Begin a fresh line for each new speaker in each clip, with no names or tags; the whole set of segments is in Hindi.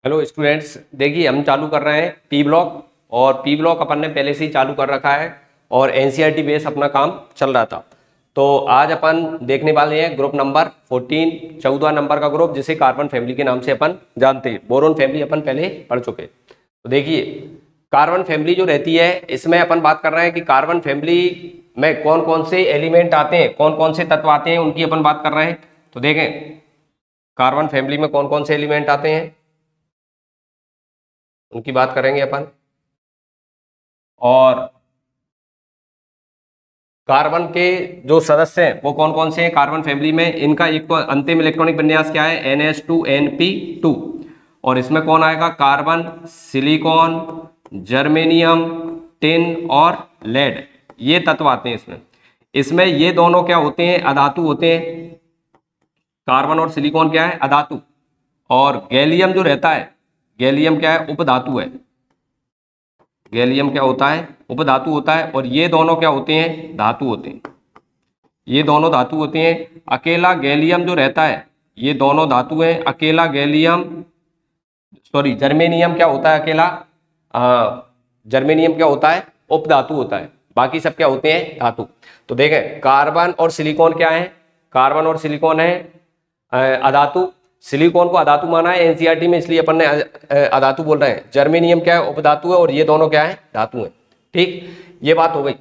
हेलो स्टूडेंट्स, देखिए हम चालू कर रहे हैं पी ब्लॉक। और पी ब्लॉक अपन ने पहले से ही चालू कर रखा है और एनसीईआरटी बेस अपना काम चल रहा था। तो आज अपन देखने वाले हैं ग्रुप नंबर 14, 14 नंबर का ग्रुप, जिसे कार्बन फैमिली के नाम से अपन जानते हैं। बोरोन फैमिली अपन पहले पढ़ चुके। तो देखिए कार्बन फैमिली जो रहती है, इसमें अपन बात कर रहे हैं कि कार्बन फैमिली में कौन कौन से एलिमेंट आते हैं, कौन कौन से तत्व आते हैं, उनकी अपन बात कर रहे हैं। तो देखें कार्बन फैमिली में कौन कौन से एलिमेंट आते हैं उनकी बात करेंगे अपन। और कार्बन के जो सदस्य हैं वो कौन कौन से हैं कार्बन फैमिली में, इनका एक तो अंतिम इलेक्ट्रॉनिक विन्यास क्या है, NH2NP2। और इसमें कौन आएगा, कार्बन, सिलिकॉन, जर्मेनियम, टिन और लेड, ये तत्व आते हैं इसमें। इसमें ये दोनों क्या होते हैं, अधातु होते हैं। कार्बन और सिलिकॉन क्या है, अधातु। और गैलियम जो रहता है, गैलियम क्या है, उपधातु है। गैलियम क्या होता है, उपधातु होता है। और ये दोनों क्या होते हैं, धातु होते हैं। ये दोनों धातु होते हैं। अकेला गैलियम जो रहता है, ये दोनों धातु हैं। अकेला गैलियम, सॉरी जर्मेनियम क्या होता है, अकेला जर्मेनियम क्या होता है, उपधातु होता है। बाकी सब क्या होते हैं, धातु। तो देखें कार्बन और सिलिकॉन क्या है, कार्बन और सिलिकॉन है अधातु। सिलिकॉन को अधातु माना है एनसीईआरटी में, इसलिए अपन ने अधातु बोल रहे हैं। जर्मेनियम क्या है, उपधातु है। और ये दोनों क्या है, धातु है। ठीक, ये बात हो गई।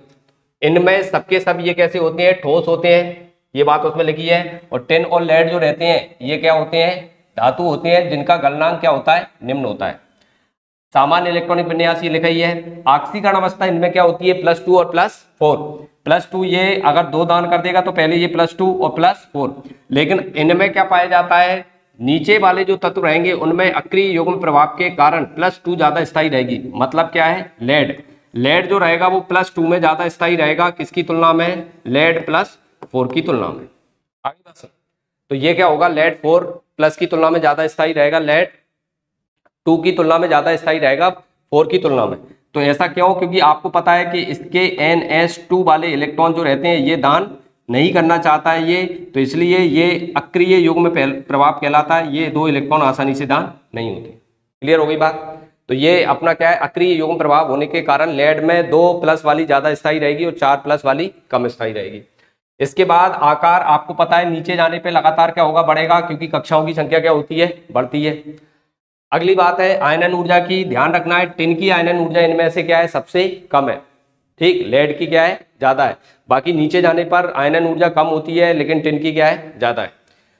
इनमें सबके सब ये कैसे होते हैं, ठोस होते हैं, ये बात उसमें लिखी है। और टिन और लेड जो रहते हैं, ये क्या होते हैं, धातु होते हैं, जिनका गलनांक क्या होता है, निम्न होता है। सामान्य इलेक्ट्रॉनिक विन्यास ये लिखा ही है। ऑक्सीकरण अवस्था इनमें क्या होती है, +2 और +4। +2 ये अगर दो दान कर देगा तो पहले ये +2 और +4। लेकिन इनमें क्या पाया जाता है, नीचे वाले जो तत्व रहेंगे उनमें अक्रिय युग्म प्रभाव के कारण +2 ज्यादा स्थायी रहेगी। मतलब क्या है, लेड, लेड जो रहेगा वो +2 में ज्यादा स्थायी रहेगा। किसकी तुलना में, लेड +4 की तुलना में। आगे बस, तो ये क्या होगा, लेड 4+ की तुलना में ज्यादा स्थायी रहेगा, लेड 2 की तुलना में ज्यादा स्थायी रहेगा 4 की तुलना में। तो ऐसा क्यों, क्योंकि आपको पता है कि इसके NH2 वाले इलेक्ट्रॉन जो रहते हैं ये दान नहीं करना चाहता है ये, तो इसलिए ये अक्रिय युग्म प्रभाव कहलाता है। ये दो इलेक्ट्रॉन आसानी से दान नहीं होते। क्लियर हो गई बात। तो ये अपना क्या है, अक्रिय युग्म प्रभाव होने के कारण लेड में 2+ वाली ज्यादा स्थायी रहेगी और 4+ वाली कम स्थायी रहेगी। इसके बाद आकार आपको पता है नीचे जाने पे लगातार क्या होगा, बढ़ेगा, क्योंकि कक्षाओं की संख्या क्या होती है, बढ़ती है। अगली बात है आयनन ऊर्जा की, ध्यान रखना है टिन की आयनन ऊर्जा इनमें से क्या है, सबसे कम है। ठीक, लेड की क्या है, ज्यादा है। बाकी नीचे जाने पर आयनन ऊर्जा कम होती है, लेकिन टिन की क्या है, ज्यादा है।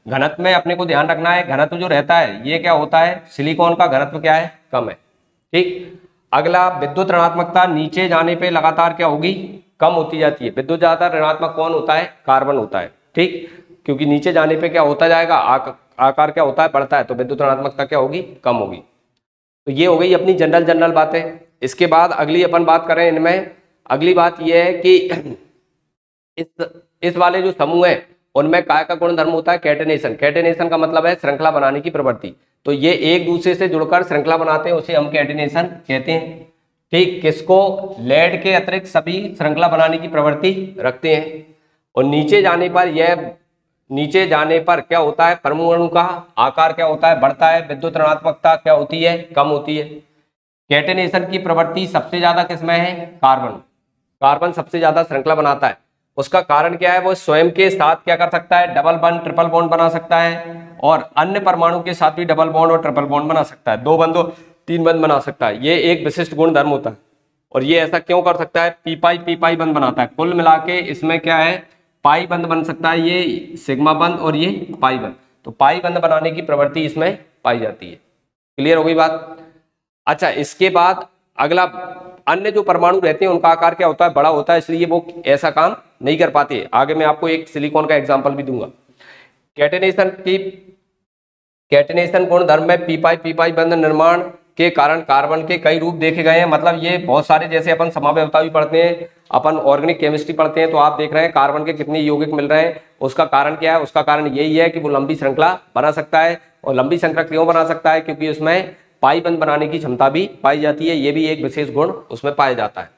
घनत्व में अपने को ध्यान रखना है, घनत्व जो रहता है ये क्या होता है, सिलिकॉन का घनत्व क्या है, कम है। ठीक, अगला विद्युत ऋणात्मकता, नीचे जाने पे लगातार क्या होगी, कम होती जाती है। विद्युत ज्यादा ऋणात्मक कौन होता है, कार्बन होता है। ठीक, क्योंकि नीचे जाने पे क्या होता जाएगा, आकार क्या होता है, बढ़ता है, तो विद्युत ऋणात्मकता क्या होगी, कम होगी। तो ये हो गई अपनी जनरल बातें। इसके बाद अगली अपन बात करें इनमें, अगली बात यह है कि इस वाले जो समूह है उनमें काय का गुण धर्म होता है, कैटेनेशन। कैटेनेशन का मतलब है श्रृंखला बनाने की प्रवृत्ति। तो ये एक दूसरे से जुड़कर श्रृंखला बनाते हैं, उसे हम कैटेनेशन कहते हैं। ठीक, किसको, लेड के अतिरिक्त सभी श्रृंखला बनाने की प्रवृत्ति रखते हैं। और नीचे जाने पर क्या होता है, परमाणु का आकार क्या होता है, बढ़ता है। विद्युत ऋणात्मकता क्या होती है, कम होती है। कैटेनेशन की प्रवृत्ति सबसे ज्यादा किसमें है, कार्बन। कार्बन सबसे ज्यादा श्रृंखला बनाता है। उसका कारण क्या है, वो स्वयं के साथ क्या कर सकता है, डबल बॉन्ड, ट्रिपल बॉन्ड बना सकता है। और अन्य परमाणु के साथ भी डबल बॉन्ड और ट्रिपल बॉन्ड बना सकता है। 2 बंदों 3 बंद बना सकता है। ये एक विशिष्ट गुण धर्म होता है। और ये ऐसा क्यों कर सकता है, पी पाई बंद बनाता है। कुल मिला के इसमें क्या है, पाई बंद बन सकता है, ये सिग्मा बंद और ये पाई बंद। तो पाई बंद बनाने की प्रवृत्ति इसमें पाई जाती है। क्लियर हो गई बात। अच्छा, इसके बाद अगला, अन्य जो परमाणु रहते हैं उनका आकार क्या होता है, बड़ा होता है, इसलिए वो ऐसा काम नहीं कर पाते। आगे मैं आपको एक सिलिकॉन का एग्जांपल भी दूंगा। कैटेनेशन गुण धर्म में पी पाई बंध निर्माण के कारण कार्बन के कई रूप देखे गए हैं। मतलब ये बहुत सारे, जैसे अपन समाव्यवता भी पढ़ते हैं, अपन ऑर्गेनिक केमिस्ट्री पढ़ते हैं, तो आप देख रहे हैं कार्बन के कितने यौगिक मिल रहे हैं। उसका कारण क्या है, उसका कारण यही है कि वो लंबी श्रृंखला बना सकता है। और लंबी श्रृंखला क्यों बना सकता है, क्योंकि उसमें पाई बंद बनाने की क्षमता भी पाई जाती है। ये भी एक विशेष गुण उसमें पाया जाता है।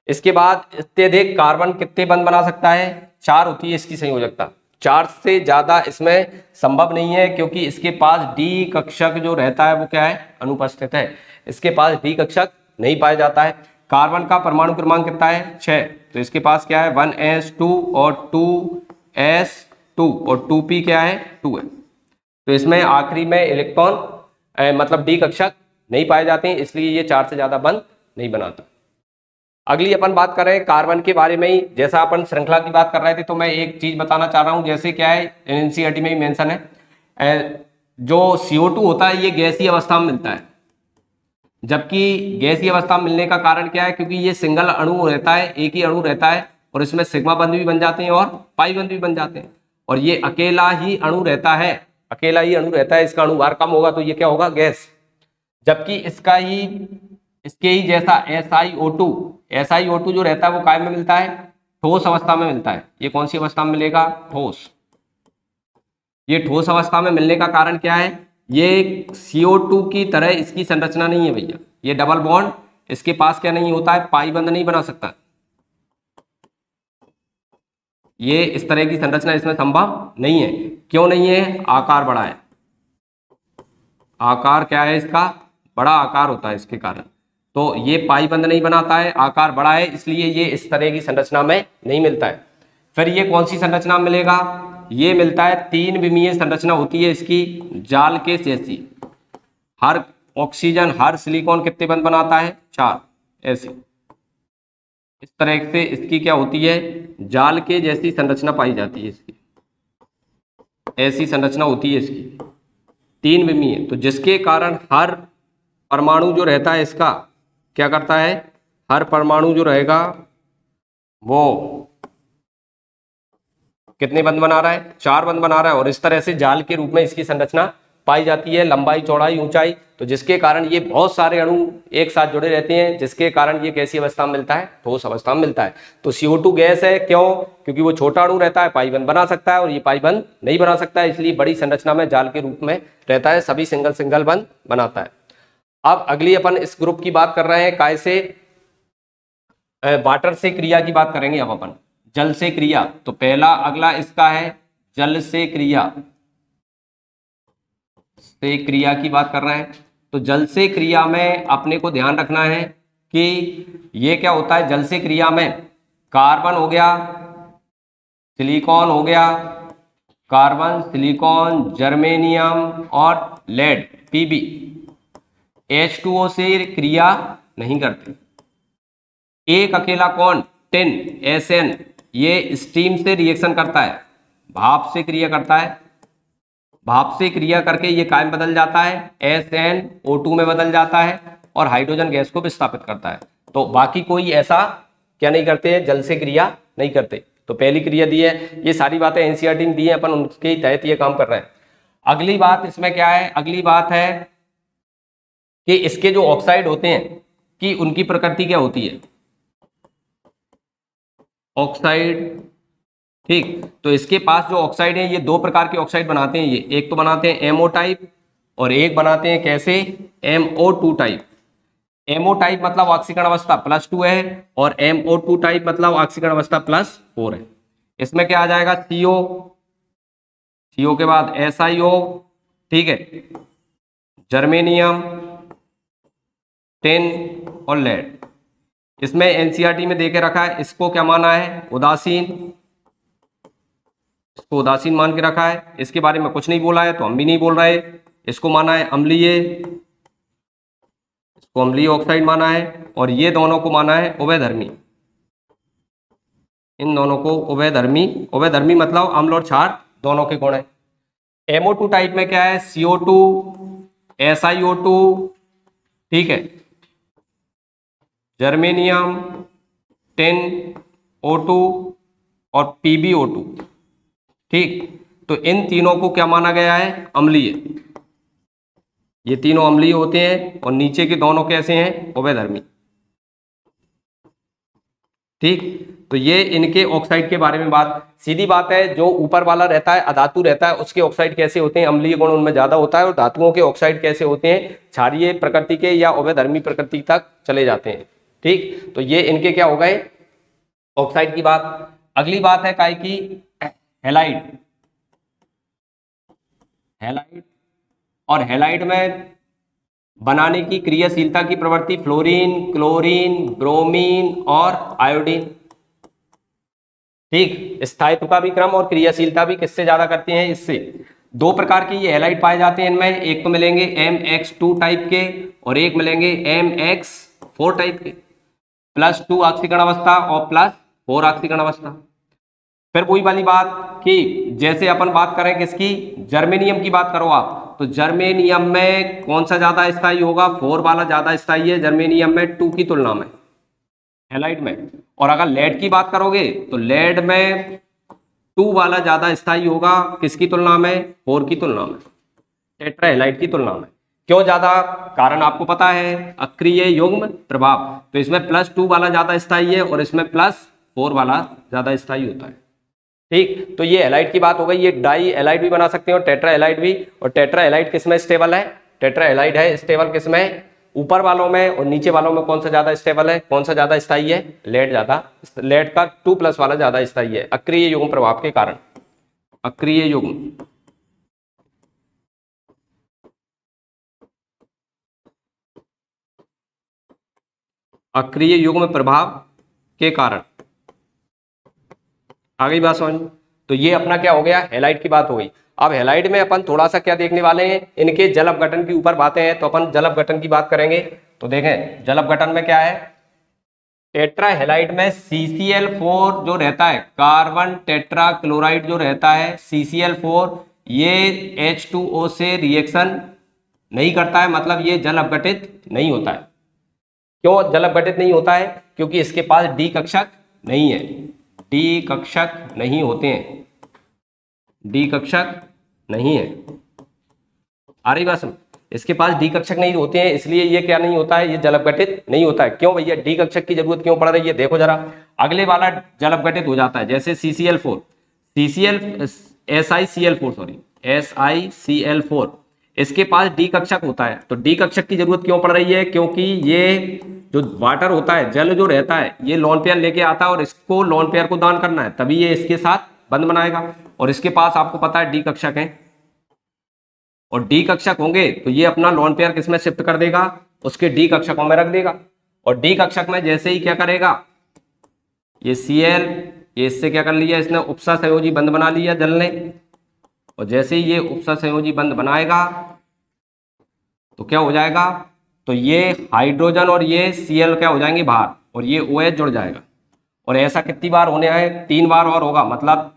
इसके बाद अत्यधिक कार्बन कितने बंद बना सकता है, 4 होती है इसकी संयोजकता। 4 से ज़्यादा इसमें संभव नहीं है, क्योंकि इसके पास डी कक्षक जो रहता है वो क्या है, अनुपस्थित है। इसके पास डी कक्षक नहीं पाया जाता है। कार्बन का परमाणु क्रमांक कितना है, 6, तो इसके पास क्या है 1s2 और 2s2 और 2p क्या है 2 है। तो इसमें आखिरी में इलेक्ट्रॉन मतलब डी कक्षक नहीं पाए जाते हैं, इसलिए ये 4 से ज़्यादा बंध नहीं बनाता। अगली अपन बात कर रहे हैं कार्बन के बारे में ही। जैसा अपन श्रृंखला की बात कर रहे थे, तो मैं एक चीज बताना चाह रहा हूं, जैसे क्या है एनसीईआरटी में ही मेंशन है, जो CO2 होता है ये गैसीय अवस्था में मिलता है, जबकि गैसीय अवस्था में मिलने का कारण क्या है, क्योंकि ये सिंगल अणु रहता है, एक ही अणु रहता है, और इसमें सिग्मा बंध भी बन जाते हैं और पाई बंध भी बन जाते हैं, और ये अकेला ही अणु रहता है, अकेला ही अणु रहता है, इसका अणु भार कम होगा तो ये क्या होगा, गैस। जबकि इसके ही जैसा SiO2 जो रहता है वो काय में मिलता है, ठोस अवस्था में मिलता है। ये कौन सी अवस्था में मिलेगा, ठोस। ये ठोस अवस्था में मिलने का कारण क्या है, ये CO2 की तरह इसकी संरचना नहीं है भैया, ये डबल बॉन्ड इसके पास क्या नहीं होता है, पाई बंध नहीं बना सकता, ये इस तरह की संरचना इसमें संभव नहीं है। क्यों नहीं है, आकार बड़ा है, आकार क्या है इसका, बड़ा आकार होता है इसके कारण, तो ये पाई बंध नहीं बनाता है, आकार बड़ा है, इसलिए ये इस तरह की संरचना में नहीं मिलता है। फिर ये कौन सी संरचना मिलेगा, ये मिलता है 3 विमीय संरचना होती है इसकी, जाल के जैसी। हर ऑक्सीजन, हर सिलिकॉन कितने बंध बनाता है, 4, ऐसे इस तरह से इसकी क्या होती है, जाल के जैसी संरचना पाई जाती है इसकी, ऐसी संरचना होती है इसकी, 3 विमीय। तो जिसके कारण हर परमाणु जो रहता है इसका क्या करता है, हर परमाणु जो रहेगा वो कितने बंध बना रहा है, 4 बंध बना रहा है, और इस तरह से जाल के रूप में इसकी संरचना पाई जाती है, लंबाई, चौड़ाई, ऊंचाई। तो जिसके कारण ये बहुत सारे अणु एक साथ जुड़े रहते हैं, जिसके कारण ये कैसी अवस्था में मिलता है, ठोस अवस्था में मिलता है। तो CO2 गैस है, क्यों, क्योंकि वो छोटा अणु रहता है, पाई बंध बना सकता है, और ये पाई बंध नहीं बना सकता है, इसलिए बड़ी संरचना में जाल के रूप में रहता है, सभी सिंगल बंध बनाता है। अब अगली अपन इस ग्रुप की बात कर रहे हैं, काय से, वाटर से क्रिया की बात करेंगे अब अपन, जल से क्रिया। तो पहला अगला इसका है जल से क्रिया, से क्रिया की बात कर रहे हैं। तो जल से क्रिया में अपने को ध्यान रखना है कि ये क्या होता है, जल से क्रिया में कार्बन हो गया, सिलिकॉन हो गया, कार्बन, सिलिकॉन, जर्मेनियम और लेड Pb H2O से क्रिया नहीं करते। एक अकेला कौन, टिन SN, ये स्टीम से रिएक्शन करता है, भाप से क्रिया करता है, भाप से क्रिया करके ये काय में बदल जाता है, SnO2 में बदल जाता है, और हाइड्रोजन गैस को विस्थापित करता है। तो बाकी कोई ऐसा क्या नहीं करते हैं, जल से क्रिया नहीं करते। तो पहली क्रिया दी है, ये सारी बातें एनसीईआरटी में दी है, अपन उनके तहत ये काम कर रहे हैं। अगली बात इसमें क्या है, अगली बात है कि इसके जो ऑक्साइड होते हैं कि उनकी प्रकृति क्या होती है, ऑक्साइड, ठीक। तो इसके पास जो ऑक्साइड है, ये 2 प्रकार के ऑक्साइड बनाते हैं, ये एक तो बनाते हैं MO टाइप, और एक बनाते हैं कैसे, MO2 टाइप। MO टाइप मतलब ऑक्सीकरण अवस्था +2 है, और MO2 टाइप मतलब ऑक्सीकरण अवस्था +4 है। इसमें क्या आ जाएगा, CO के बाद SiO, ठीक है, जर्मेनियम, टिन और लेड। इसमें एनसीईआरटी में देके रखा है, इसको क्या माना है, उदासीन, इसको उदासीन मान के रखा है, इसके बारे में कुछ नहीं बोला है तो हम भी नहीं बोल रहे। इसको माना है अम्लीय, इसको अम्लीय ऑक्साइड माना है, और ये दोनों को माना है उभयधर्मी, इन दोनों को उभयधर्मी, उभयधर्मी मतलब अम्ल और क्षार दोनों के गुण है। MO2 टाइप में क्या है, CO2, SiO2, ठीक है, जर्मेनियम, टिन, O2 और PbO2, ठीक। तो इन तीनों को क्या माना गया है, अम्लीय, ये तीनों अम्लीय होते हैं, और नीचे के दोनों कैसे हैं, उभयधर्मी, ठीक। तो ये इनके ऑक्साइड के बारे में बात, सीधी बात है, जो ऊपर वाला रहता है अधातु रहता है, उसके ऑक्साइड कैसे होते हैं, अम्लीय गुण उनमें ज्यादा होता है, और धातुओं के ऑक्साइड कैसे होते हैं, क्षारीय प्रकृति के या उभयधर्मी प्रकृति तक चले जाते हैं, ठीक। तो ये इनके क्या हो गए, ऑक्साइड की बात। अगली बात है काय की, हैलाइड। हैलाइड, और हैलाइड में बनाने की क्रियाशीलता की प्रवृत्ति फ्लोरीन, क्लोरीन, ब्रोमीन और आयोडीन। ठीक, स्थायित्व का भी क्रम और क्रियाशीलता भी किससे ज्यादा करते हैं, इससे। दो प्रकार के ये हैलाइड पाए जाते हैं इनमें, एक तो मिलेंगे MX2 टाइप के और एक मिलेंगे MX4 टाइप के, +2 ऑक्सीकरण अवस्था और +4 ऑक्सीकरण अवस्था। फिर वही वाली बात कि जैसे अपन बात करें किसकी, जर्मेनियम की बात करो आप, तो जर्मेनियम में कौन सा ज्यादा स्थायी होगा, 4 वाला ज्यादा स्थायी है जर्मेनियम में 2 की तुलना में, हैलाइड में। और अगर लेड की बात करोगे तो लेड में 2 वाला ज्यादा स्थायी होगा, किसकी तुलना में, 4 की तुलना में, टेट्रा हैलाइड की तुलना में। क्यों ज्यादा, कारण आपको पता है, अक्रिय युग्म प्रभाव। तो इसमें +2 वाला ज्यादा स्थायी है और इसमें +4 वाला ज्यादा स्थायी होता है। ठीक, तो ये हैलाइड की बात हो गई। ये डाई हैलाइड भी बना सकते हैं और टेट्रा हैलाइड भी। और टेट्रा हैलाइड किसमें स्टेबल है, टेट्रा हैलाइड है स्टेबल किसमें, ऊपर वालों में, और नीचे वालों में कौन सा ज्यादा स्टेबल है, कौन सा ज्यादा स्थायी है, लेड ज्यादा, लेड का 2+ वाला ज्यादा स्थायी है, अक्रिय युग्म प्रभाव के कारण। अक्रिय युग्म, अक्रिय युग्म प्रभाव के कारण। आ गई बात समझ। तो ये अपना क्या हो गया, हैलाइड की बात हो गई। अब हैलाइड में अपन थोड़ा सा क्या देखने वाले हैं, इनके जल अपघटन की ऊपर बातें हैं, तो अपन जल अपघटन की बात करेंगे। तो देखें जल अपघटन में क्या है, टेट्रा हैलाइड में CCl4 जो रहता है, कार्बन टेट्रा क्लोराइड जो रहता है CCl4, ये H2O से रिएक्शन नहीं करता है, मतलब ये जल अपघटित नहीं होता है। क्यों जल अपघटित नहीं होता है, क्योंकि इसके पास डी कक्षक नहीं है, डी कक्षक नहीं होते हैं, डी कक्षक नहीं है। आ रही बात समझ, इसके पास डी कक्षक नहीं होते हैं, इसलिए ये क्या नहीं होता है, ये जल अपघटित नहीं होता है। क्यों भैया, डी कक्षक की जरूरत क्यों पड़ रही है, देखो जरा, अगले वाला जल अपघटित हो जाता है, जैसे SiCl4, SiCl4, इसके पास डी कक्षक होता है। तो डी कक्षक की जरूरत क्यों पड़ रही है, क्योंकि ये जो वाटर होता है, जल जो रहता है, ये लोन पेयर लेके आता है और इसको लोन पेयर को दान करना है, तभी ये इसके साथ बंध बनाएगा। और इसके पास आपको पता है डी कक्षक है, और डी कक्षक होंगे तो ये अपना लोन पेयर किसमें शिफ्ट कर देगा, उसके डी कक्षकों में रख देगा। और डी कक्षक में जैसे ही क्या करेगा, ये Cl, ये इससे क्या कर लिया, इसने उपसा संयोजी बंध बना लिया जल ने, और जैसे ही ये उपसा संयोजी बंध बनाएगा तो क्या हो जाएगा, तो ये हाइड्रोजन और ये Cl क्या हो जाएंगे बाहर, और ये OH जुड़ जाएगा। और ऐसा कितनी बार होने है, 3 बार और होगा, मतलब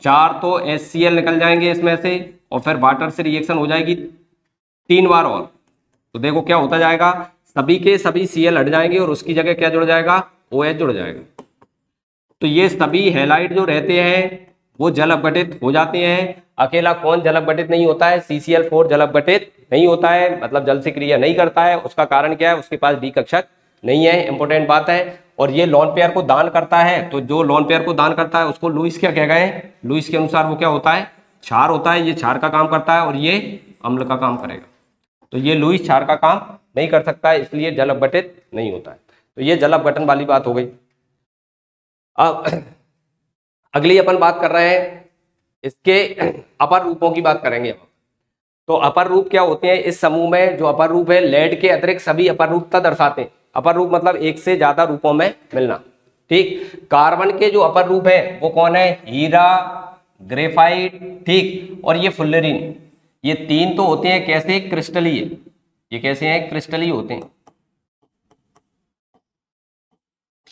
4 तो HCl निकल जाएंगे इसमें से, और फिर वाटर से रिएक्शन हो जाएगी 3 बार और। तो देखो क्या होता जाएगा, सभी के सभी Cl हट जाएंगे और उसकी जगह क्या जुड़ जाएगा, OH जुड़ जाएगा। तो ये सभी हैलाइड जो रहते हैं वो जल अपघटित हो जाते हैं। अकेला कौन जल अपघटित नहीं होता है, CCl4 जल अपघटित नहीं होता है, मतलब जल से क्रिया नहीं करता है। उसका कारण क्या है, उसके पास डी कक्षक नहीं है, इंपॉर्टेंट बात है। और ये लोन पेयर को दान करता है, तो जो लोन पेयर को दान करता है उसको लुईस क्या कह गए, लुईस के अनुसार वो क्या होता है, क्षार होता है। ये क्षार का काम करता है और ये अम्ल का काम करेगा। तो ये लुईस क्षार का काम नहीं कर सकता है, इसलिए जल अपघटित नहीं होता है। तो ये जल अपघटन वाली बात हो गई। अब अगली अपन बात कर रहे हैं इसके अपर रूपों की बात करेंगे। तो अपर रूप क्या होते हैं, इस समूह में जो अपर रूप है, लेड के अतिरिक्त सभी अपर रूपता दर्शाते हैं। अपर रूप मतलब एक से ज्यादा रूपों में मिलना। ठीक, कार्बन के जो अपर रूप है वो कौन है, हीरा, ग्रेफाइट, ठीक, और ये फुल्लरीन। ये 3 तो होते हैं कैसे, क्रिस्टलीय। ये कैसे हैं, क्रिस्टलीय होते हैं,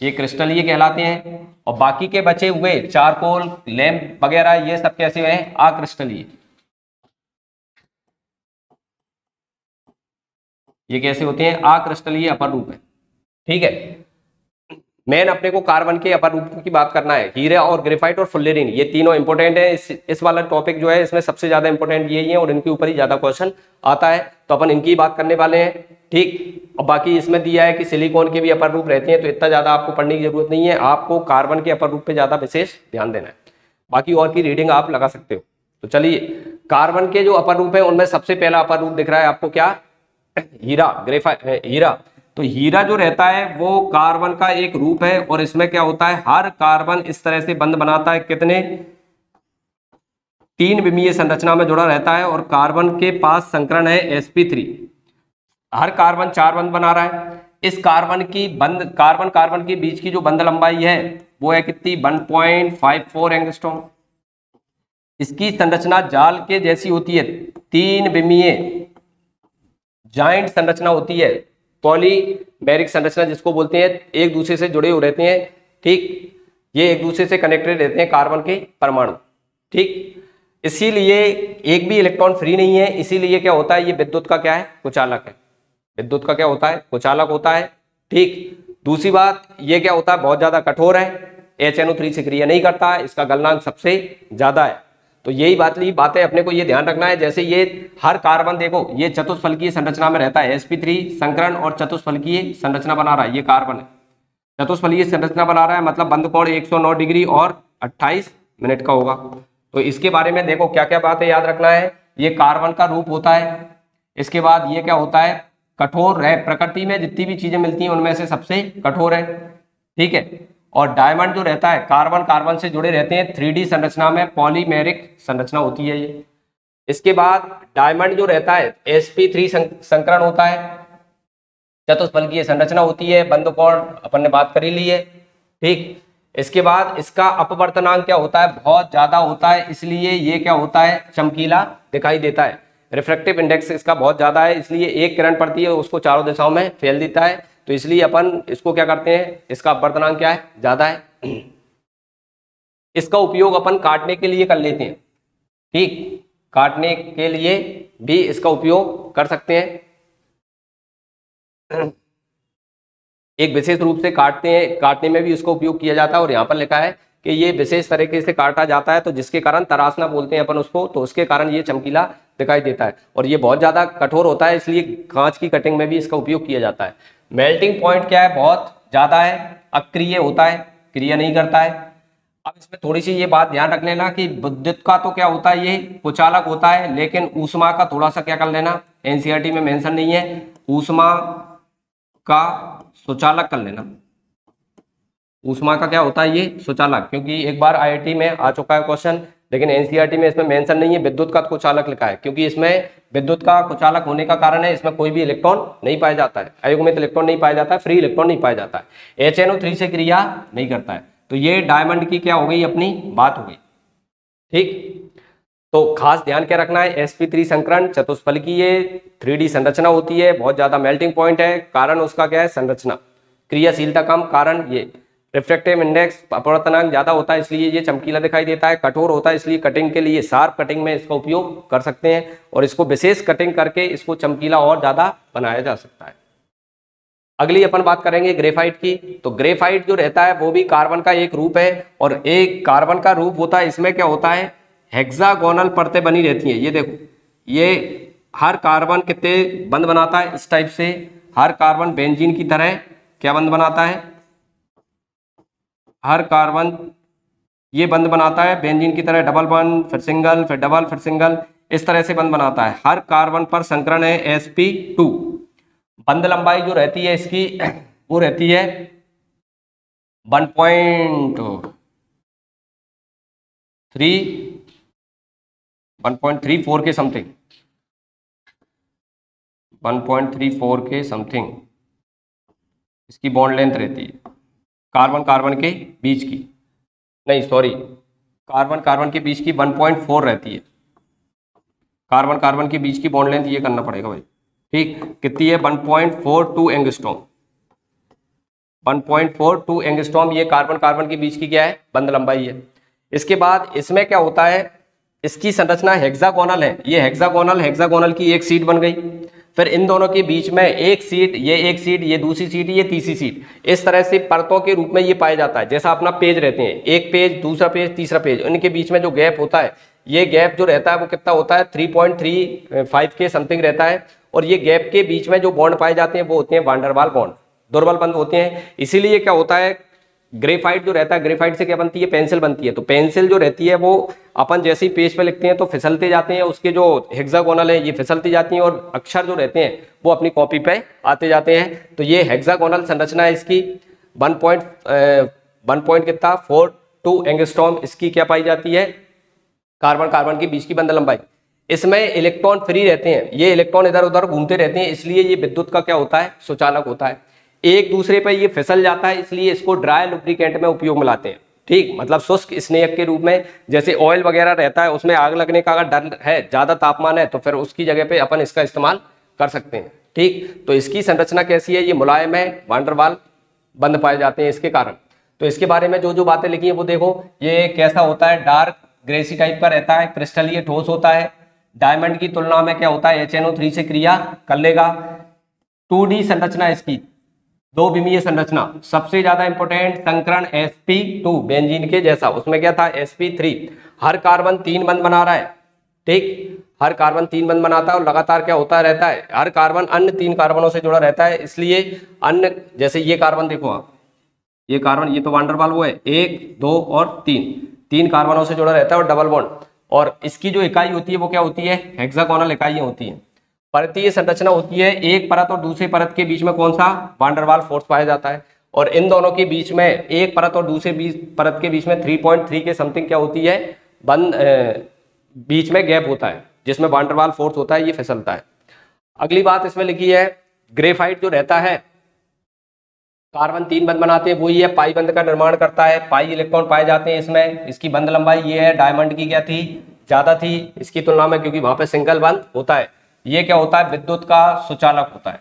ये क्रिस्टलीय कहलाते हैं। और बाकी के बचे हुए चारकोल, लैंप वगैरह, ये सब कैसे हैं, अक्रिस्टलीय। ये कैसे होते हैं, अक्रिस्टलीय अपर रूप है। ठीक है, मेन अपने को कार्बन के अपर रूप की बात करना है। हीरा और ग्रेफाइट और फुल्लेरीन, ये तीनों इंपॉर्टेंट है। इस वाला टॉपिक जो है इसमें सबसे ज्यादा इंपॉर्टेंट यही है और इनके ऊपर ही ज्यादा क्वेश्चन आता है, तो अपन इनकी बात करने वाले हैं। ठीक, और बाकी इसमें दिया है कि सिलिकॉन के भी अपर रूप रहते हैं, तो इतना ज्यादा आपको पढ़ने की जरूरत नहीं है। आपको कार्बन के अपर रूप पे ज्यादा विशेष ध्यान देना है, बाकी और की रीडिंग आप लगा सकते हो। तो चलिए, कार्बन के जो अपर रूप है उनमें सबसे पहला अपर रूप दिख रहा है आपको क्या, हीरा, ग्रेफाइट, हीरा। तो हीरा जो रहता है वो कार्बन का एक रूप है और इसमें क्या होता है, हर कार्बन इस तरह से बंध बनाता है, कितने, 3 विमीय संरचना में जुड़ा रहता है और कार्बन के पास संकरण है sp3। हर कार्बन 4 बंध बना रहा है। इस कार्बन कार्बन के बीच की जो बंध लंबाई है वो है कितनी, 1.54 एंगस्ट्रॉम। इसकी संरचना जाल के जैसी होती है, 3 विमीय जॉइंट संरचना होती है, पॉलीमेरिक संरचना जिसको बोलते हैं, एक दूसरे से जुड़े हुए रहते हैं। ठीक, ये एक दूसरे से कनेक्टेड रहते हैं कार्बन के परमाणु। ठीक, इसीलिए एक भी इलेक्ट्रॉन फ्री नहीं है, इसीलिए क्या होता है, ये विद्युत का क्या है, कुचालक है। विद्युत का क्या होता है, कुचालक होता है। ठीक, दूसरी बात ये क्या होता है, बहुत ज्यादा कठोर है, HNO3 से क्रिया नहीं करता है, इसका गलनांक सबसे ज्यादा है। तो यही बातें अपने को ये ध्यान रखना है। जैसे ये हर कार्बन देखो, ये चतुष्फलकीय संरचना में रहता है, sp3 संकरण और चतुष्फलकीय संरचना बना रहा है, ये कार्बन है, चतुष्फलकीय संरचना बना रहा है, मतलब बंध कोण 109 डिग्री और 28 मिनट का होगा। तो इसके बारे में देखो क्या क्या बातें याद रखना है। ये कार्बन का रूप होता है, इसके बाद ये क्या होता है, कठोर है, प्रकृति में जितनी भी चीजें मिलती हैं उनमें से सबसे कठोर है। ठीक है, और डायमंड जो रहता है, कार्बन कार्बन से जुड़े रहते हैं 3D संरचना में, पॉलीमेरिक संरचना होती है ये। इसके बाद डायमंड जो रहता है sp3 संकरण होता है, चतुष्फलकीय संरचना होती है, बंध कोण अपन ने बात कर ही ली है। ठीक, इसके बाद इसका अपवर्तनांक क्या होता है, बहुत ज्यादा होता है, इसलिए ये क्या होता है, चमकीला दिखाई देता है। रिफ्रैक्टिव इंडेक्स इसका बहुत ज्यादा है, इसलिए एक किरण पड़ती है उसको चारों दिशाओं में फैल देता है, तो इसलिए अपन इसको क्या करते हैं, इसका अपवर्तनांक क्या है, ज्यादा है। इसका उपयोग अपन काटने के लिए कर लेते हैं। ठीक, काटने के लिए भी इसका उपयोग कर सकते हैं, एक विशेष रूप से काटने में भी इसका उपयोग किया जाता है। और यहाँ पर लिखा है कि ये विशेष तरीके से काटा जाता है, तो जिसके कारण तराशना बोलते हैं अपन उसको, तो उसके कारण ये चमकीला दिखाई देता है। और ये बहुत ज्यादा कठोर होता है, इसलिए कांच की कटिंग में भी इसका उपयोग किया जाता है। मेल्टिंग पॉइंट क्या है, बहुत ज्यादा है, अक्रिय होता है, क्रिया नहीं करता है। अब इसमें थोड़ी सी ये बात ध्यान रख लेना कि विद्युत का तो क्या होता है, ये कुचालक होता है, लेकिन ऊष्मा का थोड़ा सा क्या कर लेना, एनसीईआरटी में मेंशन नहीं है, ऊष्मा का सुचालक कर लेना। ऊष्मा का क्या होता है, ये सुचालक, क्योंकि एक बार आईआईटी में आ चुका है क्वेश्चन, लेकिन एनसीईआरटी में इसमें मेंशन नहीं है, विद्युत का कुचालक लिखा है, क्योंकि इसमें विद्युत का कुचालक होने का कारण है इसमें कोई भी इलेक्ट्रॉन नहीं पाया जाता है, अयुग्मित इलेक्ट्रॉन नहीं पाया जाता है, फ्री इलेक्ट्रॉन नहीं पाया जाता है, HNO3 से क्रिया नहीं करता है। तो ये डायमंड की क्या हो गई, अपनी बात हो गई। ठीक, तो खास ध्यान क्या रखना है, sp3 संकरण, चतुष्फलकीय 3D संरचना होती है, बहुत ज्यादा मेल्टिंग पॉइंट है, कारण उसका क्या है, संरचना, क्रियाशीलता कम, कारण ये रिफ्रैक्टिव इंडेक्स, अपवर्तनांक ज्यादा होता है, इसलिए ये चमकीला दिखाई देता है, कठोर होता है, इसलिए कटिंग के लिए, शार्प कटिंग में इसका उपयोग कर सकते हैं, और इसको विशेष कटिंग करके इसको चमकीला और ज्यादा बनाया जा सकता है। अगली अपन बात करेंगे ग्रेफाइट की। तो ग्रेफाइट जो रहता है वो भी कार्बन का एक रूप है, और एक कार्बन का रूप होता है, इसमें क्या होता है, हेक्सागोनल परतें बनी रहती हैं। ये देखो, ये हर कार्बन कितने बंध बनाता है, इस टाइप से हर कार्बन बेंजीन की तरह क्या बंध बनाता है, हर कार्बन ये बंध बनाता है बेंजीन की तरह, डबल बंध, फिर सिंगल, फिर डबल, फिर सिंगल, इस तरह से बंध बनाता है। हर कार्बन पर संकरण है sp2। बंध लंबाई जो रहती है इसकी वो रहती है 1.34 के समथिंग, 1.34 के समथिंग इसकी बॉन्ड लेंथ रहती है, कार्बन कार्बन के बीच की, नहीं सॉरी, कार्बन कार्बन के बीच की 1.4 रहती है, कार्बन कार्बन के बीच की बॉन्ड लेंथ ये करना पड़ेगा भाई। ठीक, कितनी है, 1.42 एंगस्ट्रॉम, 1.42 एंगस्ट्रॉम, ये कार्बन कार्बन के बीच की क्या है, बंध लंबाई है। इसके बाद इसमें क्या होता है, इसकी संरचना हेक्सागोनल है, ये हेक्सागोनल की एक सीट बन गई, फिर इन दोनों के बीच में एक सीट, ये एक सीट, ये दूसरी सीट, ये तीसरी सीट, इस तरह से परतों के रूप में ये पाया जाता है। जैसा अपना पेज रहते हैं, एक पेज, दूसरा पेज, तीसरा पेज, इनके बीच में जो गैप होता है, ये गैप जो रहता है वो कितना होता है, 3.35 के समथिंग रहता है। और ये गैप के बीच में जो बॉन्ड पाए जाते हैं वो होते हैं वान डेर वाल बॉन्ड, दुर्बल बंध होते हैं। इसीलिए क्या होता है, ग्रेफाइट जो रहता है, ग्रेफाइट से क्या बनती है, पेंसिल बनती है। तो पेंसिल जो रहती है वो अपन जैसे ही पेज पे लिखते हैं तो फिसलते जाते हैं, उसके जो हेक्सागोनल है ये फिसलती जाती हैं, और अक्षर जो रहते हैं वो अपनी कॉपी पे आते जाते हैं। तो ये हेक्सागोनल संरचना है इसकी, 1.42 एंगस्ट्रॉम इसकी क्या पाई जाती है, कार्बन कार्बन के बीच की बंध लंबाई। इसमें इलेक्ट्रॉन फ्री रहते हैं, ये इलेक्ट्रॉन इधर उधर घूमते रहते हैं, इसलिए ये विद्युत का क्या होता है, सुचालक होता है। एक दूसरे पर ये फिसल जाता है, इसलिए इसको ड्राई लुब्रिकेंट में उपयोग में लाते हैं। ठीक, मतलब शुष्क स्नेहक के रूप में, जैसे ऑयल वगैरह रहता है उसमें आग लगने का अगर डर है, ज्यादा तापमान है, तो फिर उसकी जगह पे अपन इसका इस्तेमाल कर सकते हैं। ठीक, तो इसकी संरचना कैसी है, ये मुलायम है, वान डेर वाल्स बंद पाए जाते हैं इसके कारण। तो इसके बारे में जो जो बातें लिखी है वो देखो, ये कैसा होता है, डार्क ग्रेसी टाइप का रहता है, क्रिस्टलीय ठोस होता है, डायमंड की तुलना में क्या होता है, HNO3 से क्रिया कर लेगा। 2D संरचना इसकी, दो विमीय संरचना, सबसे ज्यादा इंपोर्टेंट संकरण sp2 बेंजीन के जैसा, उसमें क्या था sp3। हर कार्बन 3 बंध बना रहा है। ठीक, हर कार्बन 3 बंध बनाता है और लगातार क्या होता रहता है, हर कार्बन अन्य 3 कार्बनों से जुड़ा रहता है, इसलिए अन्य, जैसे ये कार्बन देखो आप, ये कार्बन, ये तो वान डेर वाल्स वो है, 1 2 और 3 कार्बनों से जुड़ा रहता है और डबल बॉन्ड, और इसकी जो इकाई होती है वो क्या होती है, हेक्सागोनल इकाइयां होती हैं। परतीय संरचना होती है, एक परत और दूसरी परत के बीच में कौन सा, वान डेर वाल्स फोर्स पाया जाता है, और इन दोनों के बीच में, एक परत और दूसरे परत के बीच में 3.3 के समथिंग क्या होती है, बीच में गैप होता है, जिसमें वान डेर वाल्स फोर्स होता है, ये फिसलता है। अगली बात इसमें लिखी है, ग्रेफाइट जो रहता है, कार्बन 3 बंध बनाते हैं, वही है पाई बंध का निर्माण करता है, पाई इलेक्ट्रॉन पाए जाते हैं इसमें, इसकी बंध लंबाई ये है, डायमंड की क्या थी, ज्यादा थी इसकी तुलना में, क्योंकि वहां पे सिंगल बंध होता है। ये क्या होता है, विद्युत का सुचालक होता है,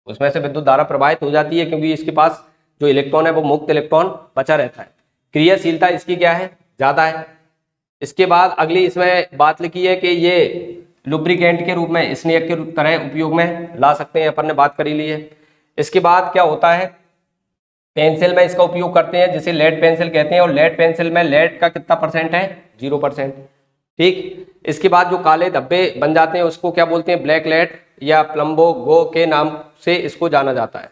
उसमें से विद्युत धारा प्रवाहित हो जाती है, क्योंकि इसके पास जो इलेक्ट्रॉन है वो मुक्त इलेक्ट्रॉन बचा रहता है। क्रियाशीलता इसकी क्या है, ज्यादा है। इसके बाद अगली इसमें बात लिखी है कि ये लुब्रिकेंट के रूप में, स्नेहक के तरह उपयोग में ला सकते हैं, अपन ने बात करी ली है। इसके बाद क्या होता है, पेंसिल में इसका उपयोग करते हैं, जिसे लेड पेंसिल कहते हैं, और लेड पेंसिल में लेड का कितना परसेंट है, 0%। ठीक, इसके बाद जो काले धब्बे बन जाते हैं उसको क्या बोलते हैं, ब्लैक लेड या प्लम्बो गो के नाम से इसको जाना जाता है।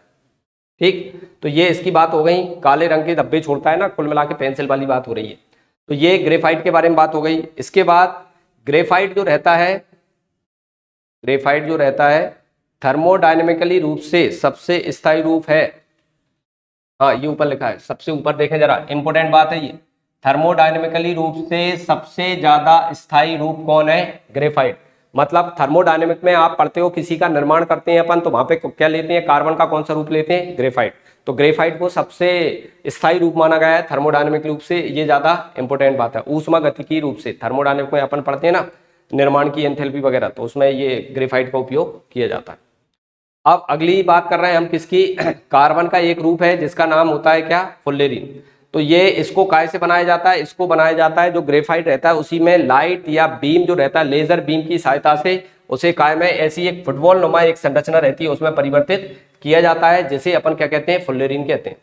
ठीक, तो ये इसकी बात हो गई, काले रंग के धब्बे छोड़ता है ना, कुल मिला के पेंसिल वाली बात हो रही है। तो ये ग्रेफाइट के बारे में बात हो गई। इसके बाद ग्रेफाइट जो रहता है, ग्रेफाइट जो रहता है थर्मोडायनेमिकली रूप से सबसे स्थायी रूप है, हाँ ये ऊपर लिखा है, सबसे ऊपर देखें जरा, इंपोर्टेंट बात है ये, थर्मोडायनेमिकली रूप से सबसे ज्यादा स्थायी रूप कौन है, ग्रेफाइट। मतलब थर्मोडायनेमिक में आप पढ़ते हो, किसी का निर्माण करते हैं अपन, तो वहां पे क्या लेते हैं, कार्बन का कौन सा रूप लेते हैं, ग्रेफाइट। तो ग्रेफाइट को सबसे स्थायी रूप माना गया है थर्मोडायनेमिक रूप से, ये ज्यादा इंपोर्टेंट बात है। ऊष्मागतिकी रूप से थर्मोडायनेमिक में अपन पढ़ते हैं ना, निर्माण की एंथैल्पी वगैरह, तो उसमें ये ग्रेफाइट का उपयोग किया जाता है। अब अगली बात कर रहे हैं हम किसकी, कार्बन का एक रूप है जिसका नाम होता है क्या, फुल्लेरीन। तो ये इसको काय से बनाया जाता है, इसको बनाया जाता है, जो ग्रेफाइट रहता है उसी में लाइट या बीम जो रहता है, लेजर बीम की सहायता से उसे काय में ऐसी एक फुटबॉल नुमा एक संरचना रहती है, उसमें परिवर्तित किया जाता है, जिसे अपन क्या कहते हैं, फुल्लेरीन कहते हैं।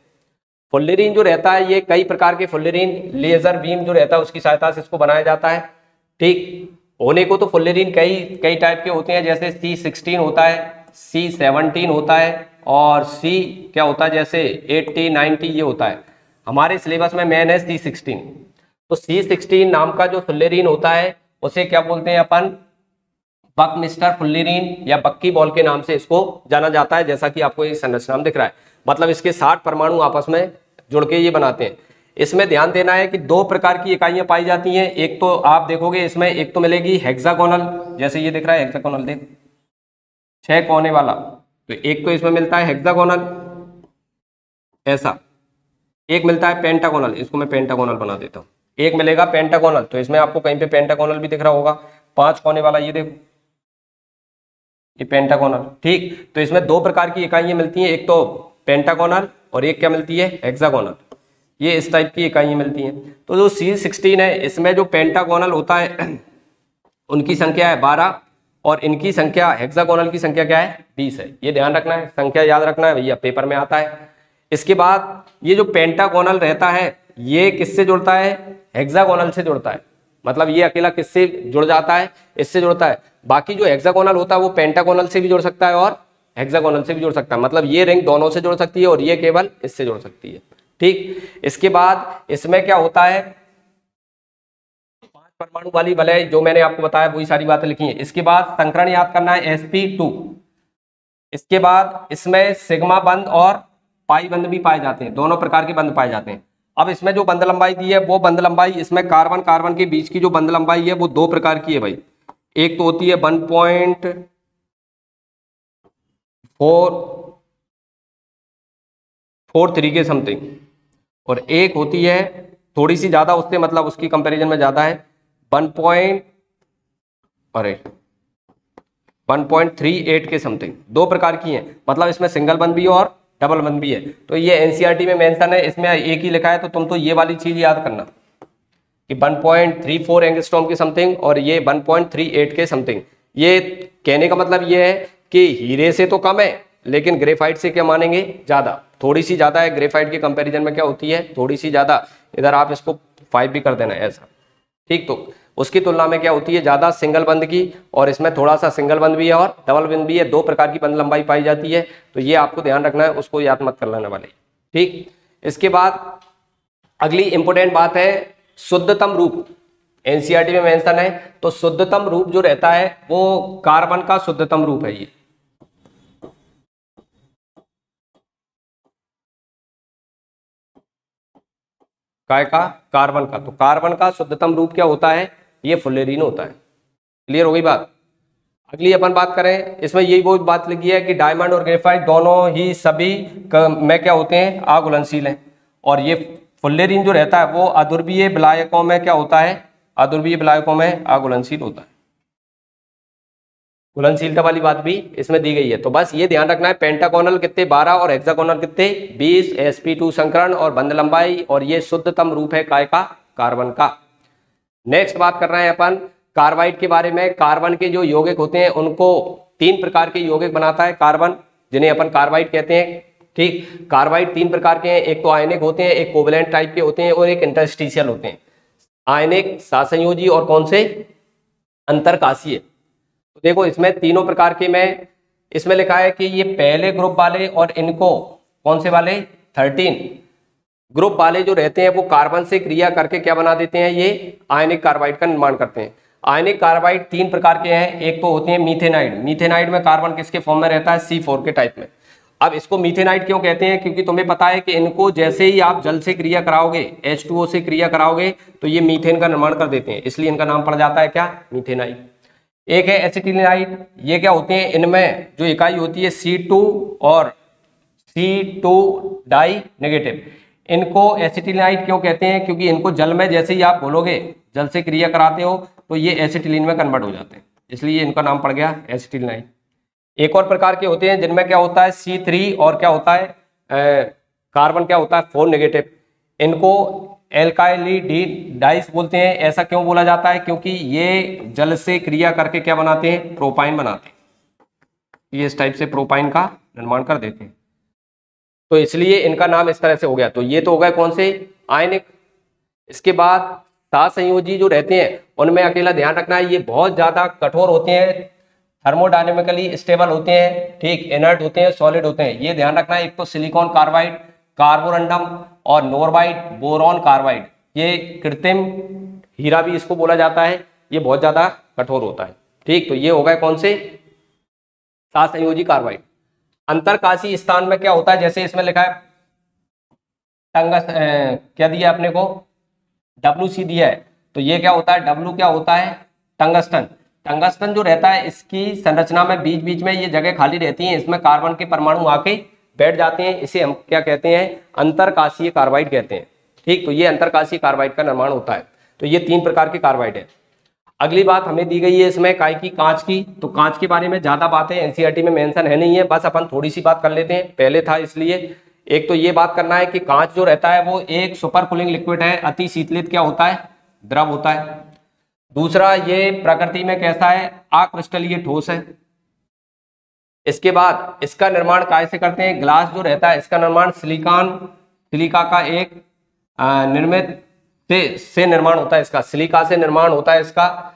फुल्लेरीन जो रहता है, ये कई प्रकार के फुल्लेरीन, लेजर बीम जो रहता है उसकी सहायता से इसको बनाया जाता है। ठीक, होने को तो फुल्लेरीन कई टाइप के होते हैं, जैसे C16 होता है, C17 होता है, और C क्या होता है, जैसे 80 90 ये होता है। हमारे सिलेबस में मेन है C16। तो C16 नाम का जो फुल्लेरीन होता है उसे क्या बोलते हैं अपन, बकमिस्टर फुल्लेरीन या बक्की बॉल के नाम से इसको जाना जाता है, जैसा कि आपको इस संरचना में दिख रहा है। मतलब इसके 60 परमाणु आपस में जुड़ के ये बनाते हैं। इसमें ध्यान देना है कि 2 प्रकार की इकाइयां पाई जाती हैं। एक तो आप देखोगे इसमें, एक तो मिलेगी हेक्सागोनल, जैसे ये दिख रहा है हेक्सागोनल, देख 6 कोने वाला, तो एक तो इसमें मिलता है हेक्सागोनल ऐसा, एक मिलता है पेंटागोनल, इसको मैं पेंटागोनल बना देता हूँ, एक मिलेगा पेंटागोनल। तो इसमें आपको कहीं पे पेंटागोनल भी दिख रहा होगा, 5 कोने वाला, ये देखो ये पेंटागोनल। ठीक, तो इसमें 2 प्रकार की इकाइयां मिलती हैं, एक तो पेंटागोनल और एक क्या मिलती है, हेक्सागोनल। ये इस टाइप की इकाइयां मिलती हैं। तो जो C16 है, इसमें जो पेंटागोनल होता है उनकी संख्या है 12, और इनकी संख्या, हेक्सागोनल की संख्या क्या है, 20 है। ये ध्यान रखना है, संख्या याद रखना है भैया, पेपर में आता है। इसके बाद ये जो पेंटागोनल रहता है, ये किससे जुड़ता है, हेक्सागोनल से जुड़ता है। मतलब ये अकेला किससे जुड़ जाता है, इससे जुड़ता है। बाकी जो हेक्सागोनल होता है वो पेंटागोनल से भी जुड़ सकता है और हेक्सागोनल से भी जुड़ सकता है। मतलब ये रिंग दोनों से जुड़ सकती है और ये केवल इससे जुड़ सकती है। ठीक, इसके बाद इसमें क्या होता है, 5 परमाणु वाली वलय जो मैंने आपको बताया वही सारी बातें लिखी हैं। इसके बाद संकरण याद करना है sp2। इसके बाद इसमें सिग्मा बंध और पाई बंध भी पाए जाते हैं, दोनों प्रकार के बंध पाए जाते हैं। अब इसमें जो बंध लंबाई दी है वो बंध लंबाई, इसमें कार्बन कार्बन के बीच की जो बंध लंबाई है वो 2 प्रकार की है भाई। एक तो होती है 1.43 के समथिंग, और एक होती है थोड़ी सी ज्यादा उससे, मतलब उसकी कंपैरिजन में ज्यादा है 1.38 के समथिंग। 2 प्रकार की हैं, मतलब इसमें सिंगल बंध भी है और डबल बंध भी है। तो ये एनसीईआरटी में मेंशन है, इसमें एक ही लिखा है, तो तुम तो ये वाली चीज याद करना कि 1.34 एंगस्ट्रॉम के समथिंग और ये 1.38 के समथिंग। ये कहने का मतलब ये है कि हीरे से तो कम है लेकिन ग्रेफाइट से क्या मानेंगे, ज्यादा, थोड़ी सी ज्यादा है। ग्रेफाइट के कंपैरिजन में क्या होती है, थोड़ी सी ज्यादा। इधर आप इसको 5 भी कर देना ऐसा, ठीक। तो उसकी तुलना में क्या होती है, ज्यादा सिंगल बंध की, और इसमें थोड़ा सा सिंगल बंध भी है और डबल बंध भी है। 2 प्रकार की बंध लंबाई पाई जाती है। तो ये आपको ध्यान रखना है, उसको याद मत कर लेने वाले, ठीक। इसके बाद अगली इंपोर्टेंट बात है शुद्धतम रूप। एनसीईआरटी में मेंशन है, तो शुद्धतम रूप जो रहता है वो कार्बन का शुद्धतम रूप है। ये काय का, कार्बन का। तो कार्बन का शुद्धतम रूप क्या होता है, ये फुल्लेरीन होता है। क्लियर हो गई बात। अगली अपन बात करें, इसमें यही वो बात लिखी है कि डायमंड और ग्रेफाइट दोनों ही सभी में क्या होते हैं, आघुलनशील हैं। और ये फुल्लेरीन जो रहता है वो अध्रुवीय विलायकों में क्या होता है, अध्रुवीय विलायकों में आघुलनशील होता है। घुलनशीलता वाली बात भी इसमें दी गई है। तो बस ये ध्यान रखना है, पेंटागोनल कितने 12 और हेक्सागोनल कितने 20, sp2 संकरण और बंध लंबाई, और ये शुद्धतम रूप है काय का, कार्बन का। नेक्स्ट बात कर रहे हैं अपन कार्बाइड के बारे में। कार्बन के जो यौगिक होते हैं उनको 3 प्रकार के यौगिक बनाता है कार्बन, जिन्हें अपन कार्बाइड कहते हैं, ठीक। कार्बाइड 3 प्रकार के हैं, एक तो आयनिक होते हैं, एक कोवलेंट टाइप के होते हैं, और एक इंटरस्टिशियल होते हैं। आयनिक, सहसंयोजी और कौन से, अंतरकाशीय। तो देखो इसमें तीनों प्रकार के में इसमें लिखा है कि ये पहले ग्रुप वाले, और इनको कौन से वाले, 13 ग्रुप वाले जो रहते हैं वो कार्बन से क्रिया करके क्या बना देते हैं, ये आयनिक कार्बाइड का निर्माण करते हैं। आयनिक कार्बाइड 3 प्रकार के हैं, एक तो होते हैं मीथेनाइड। मीथेनाइड में कार्बन किसके फॉर्म में रहता है, C4 के टाइप में। अब इसको मीथेनाइड क्यों कहते हैं, क्योंकि तुम्हें पता है कि इनको जैसे ही आप जल से क्रिया कराओगे, H2O से क्रिया कराओगे, तो ये मीथेन का निर्माण कर देते हैं, इसलिए इनका नाम पड़ जाता है क्या, मीथेनाइड। एक है एसिटिलाइड, ये क्या होते हैं, इनमें जो इकाई होती है C2 और C2 डाई नेगेटिव। इनको एसिटिलाइड क्यों कहते हैं, क्योंकि इनको जल में जैसे ही आप घोलोगे, जल से क्रिया कराते हो, तो ये एसिटिलीन में कन्वर्ट हो जाते हैं, इसलिए इनका नाम पड़ गया एसिटिलाइड। एक और प्रकार के होते हैं जिनमें क्या होता है C3 और क्या होता है कार्बन क्या होता है 4 नेगेटिव। इनको एल्काइली डाइस बोलते हैं। ऐसा क्यों बोला जाता है, क्योंकि ये जल से क्रिया करके क्या बनाते हैं, प्रोपाइन बनाते हैं। ये इस टाइप से प्रोपाइन का निर्माण कर देते हैं, तो इसलिए इनका नाम इस तरह से हो गया। तो ये तो हो गए कौन से, आयनिक। इसके बाद सहसंयोजी जो रहते हैं उनमें अकेला ध्यान रखना है, ये बहुत ज्यादा कठोर होते हैं, थर्मोडायनेमिकली स्टेबल होते हैं, ठीक, इनर्ट होते हैं, सॉलिड होते हैं, ये ध्यान रखना है। एक तो सिलिकॉन कार्बाइड, कार्बोरंडम और नोरबाइड, बोरॉन कार्बाइड, ये कृत्रिम हीरा भी इसको बोला जाता है, ये बहुत ज्यादा कठोर होता है, ठीक। तो ये हो गए कौन से, सहसंयोजी कार्बाइड। अंतरकाशी स्थान में क्या होता है, जैसे इसमें लिखा है टंगस, क्या दिया अपने को, WC दिया है, तो ये क्या होता है, W क्या होता है, टंगस्टन। टंगस्टन जो रहता है इसकी संरचना में बीच बीच में ये जगह खाली रहती है, इसमें कार्बन के परमाणु आके बैठ जाते हैं, इसे हम क्या कहते हैं, अंतरकाशीय कार्बाइड कहते हैं, ठीक। तो ये अंतरकाशीय कार्बाइड का निर्माण होता है। तो ये 3 प्रकार के कार्बाइड है। अगली बात हमें दी गई है इसमें काय की, कांच की। तो कांच के बारे में ज्यादा बातें एनसीईआरटी में मेंशन है नहीं है, बस अपन थोड़ी सी बात कर लेते हैं, पहले था इसलिए। एक तो ये बात करना है कि कांच जो रहता है वो एक सुपर कूलिंग लिक्विड है, अति शीतलित क्या होता है, द्रव होता है। दूसरा, ये प्रकृति में कैसा है, अक्रिस्टलीय ठोस है। इसके बाद इसका निर्माण काय से करते हैं, ग्लास जो रहता है इसका निर्माण सिलिका का एक निर्मित से निर्माण होता है, इसका सिलिका से निर्माण होता है इसका।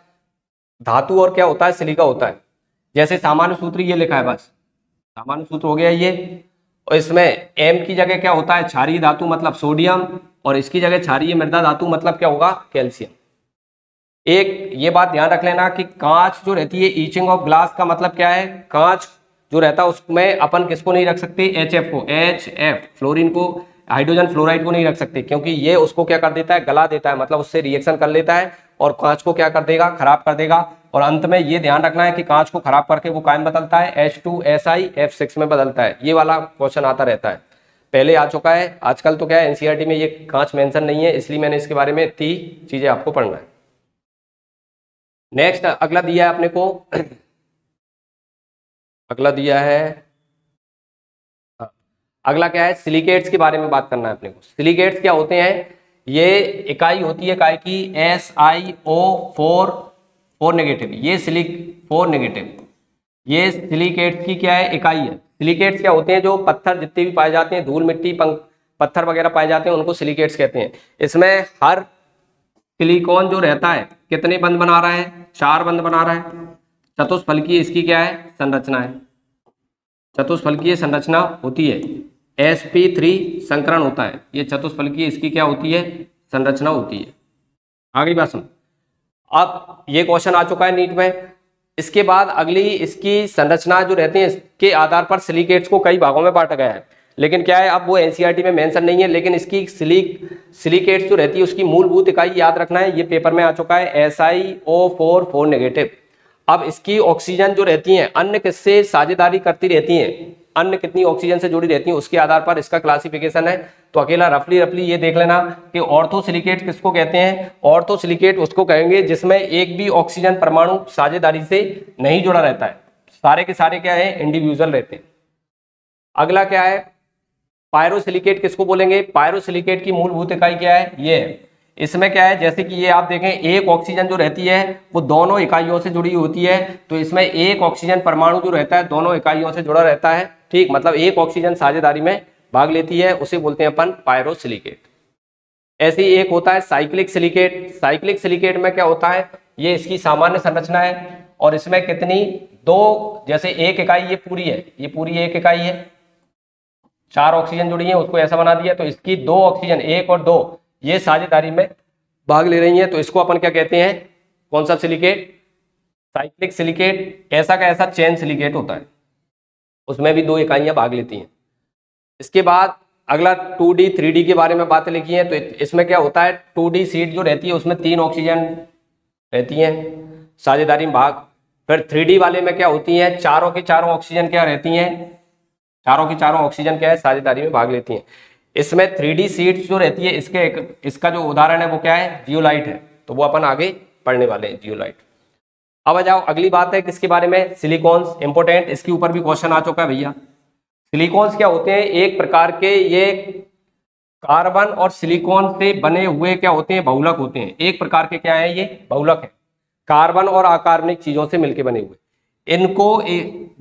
धातु और क्या होता है, सिलिका होता है। जैसे सामान्य सूत्र ये लिखा है, बस सामान्य सूत्र हो गया ये। और इसमें M की जगह क्या होता है, क्षारीय धातु मतलब सोडियम, और इसकी जगह क्षारीय मृदा धातु मतलब क्या होगा, कैल्शियम। एक ये बात ध्यान रख लेना कि कांच जो रहती है, ईचिंग ऑफ ग्लास का मतलब क्या है, कांच जो रहता है उसमें अपन किसको नहीं रख सकते, HF को, HF फ्लोरीन को हाइड्रोजन फ्लोराइड को नहीं रख सकते, क्योंकि ये उसको क्या कर देता है, गला देता है, मतलब उससे रिएक्शन कर लेता है और कांच को क्या कर देगा, खराब कर देगा। और अंत में ये ध्यान रखना है कि कांच को खराब करके वो कायम बदलता है, H2SiF6 में बदलता है। ये वाला क्वेश्चन आता रहता है, पहले आ चुका है, आजकल तो क्या है एनसीईआरटी में ये कांच मेंशन नहीं है, इसलिए मैंने इसके बारे में इतनी चीजें आपको पढ़ना है। नेक्स्ट अगला दिया है अपने को, अगला दिया है, अगला क्या है, सिलिकेट्स के बारे में बात करना है अपने को। सिलिकेट्स क्या होते हैं, ये इकाई होती है काय की SiO4 नेगेटिव, ये सिलिक 4 नेगेटिव, ये सिलिकेट्स की क्या है, इकाई है। सिलिकेट्स क्या होते हैं, जो पत्थर जितने भी पाए जाते हैं, धूल मिट्टी पत्थर वगैरह पाए जाते हैं, उनको सिलिकेट्स कहते हैं। इसमें हर सिलिकॉन जो रहता है कितने बंध बना रहा है, 4 बंध बना रहा है। चतुष्फलकीय इसकी क्या है, संरचना है, चतुष्फलकीय संरचना होती है, sp3 संकरण होता है, ये चतुष्फलकीय इसकी क्या होती है, संरचना होती है। आगे बात सुन, अब ये क्वेश्चन आ चुका है नीट में। इसके बाद अगली इसकी संरचना जो रहती है, इसके आधार पर सिलिकेट्स को कई भागों में बांटा गया है, लेकिन क्या है अब वो एनसीईआरटी में मेंशन नहीं है, लेकिन इसकी सिलिकेट्स जो रहती है उसकी मूलभूत इकाई याद रखना है, ये पेपर में आ चुका है SiO4 नेगेटिव। अब इसकी ऑक्सीजन जो रहती हैं अन्य किससे साझेदारी करती रहती हैं, अन्य कितनी ऑक्सीजन से जुड़ी रहती हैं, उसके आधार पर इसका क्लासिफिकेशन है। तो अकेला रफली ये देख लेना कि ऑर्थोसिलिकेट किसको कहते हैं, ऑर्थोसिलिकेट उसको कहेंगे जिसमें एक भी ऑक्सीजन परमाणु साझेदारी से नहीं जुड़ा रहता है, सारे के सारे क्या है, इंडिविजुअल रहते हैं। अगला क्या है, पायरोसिलिकेट किसको बोलेंगे, पायरोसिलिकेट की मूलभूत इकाई क्या है, ये है। इसमें क्या है, जैसे कि ये आप देखें, एक ऑक्सीजन जो रहती है वो दोनों इकाइयों से जुड़ी होती है, तो इसमें एक ऑक्सीजन परमाणु जो रहता है दोनों इकाइयों से जुड़ा रहता है, ठीक, मतलब एक ऑक्सीजन साझेदारी में भाग लेती है, उसे बोलते हैं अपन पायरोसिलिकेट। ऐसे ही एक होता है साइक्लिक सिलिकेट। साइक्लिक सिलिकेट में क्या होता है, ये इसकी सामान्य संरचना है और इसमें कितनी, 2, जैसे एक इकाई ये पूरी है, ये पूरी एक इकाई है, 4 ऑक्सीजन जुड़ी है, उसको ऐसा बना दिया, तो इसकी 2 ऑक्सीजन 1 और 2 ये साझेदारी में भाग ले रही हैं, तो इसको अपन क्या कहते हैं, कौन सा सिलिकेट, साइक्लिक सिलिकेट। ऐसा का ऐसा चेन सिलिकेट होता है, उसमें भी 2 इकाइयां भाग लेती हैं। इसके बाद अगला 2D 3D के बारे में बातें लिखी हैं, तो इसमें क्या होता है, 2D सीट जो रहती है उसमें 3 ऑक्सीजन रहती हैं साझेदारी में भाग। फिर 3D वाले में क्या होती हैं, चारों की चारों ऑक्सीजन क्या रहती हैं, चारों की चारों ऑक्सीजन क्या है, साझेदारी में भाग लेती हैं। इसमें 3D सीट्स जो रहती है, इसका जो उदाहरण है वो क्या है, जियोलाइट है, तो वो अपन आगे पढ़ने वाले हैं, जियोलाइट। अब आ जाओ अगली बात है किसके बारे में, सिलिकॉन्स, इंपोर्टेंट, इसके ऊपर भी क्वेश्चन आ चुका है भैया। सिलिकॉन्स क्या होते हैं, एक प्रकार के ये कार्बन और सिलिकॉन से बने हुए क्या होते हैं, बहुलक होते हैं, एक प्रकार के क्या है, ये बहुलक है, कार्बन और अकार्बनिक चीजों से मिलकर बने हुए। इनको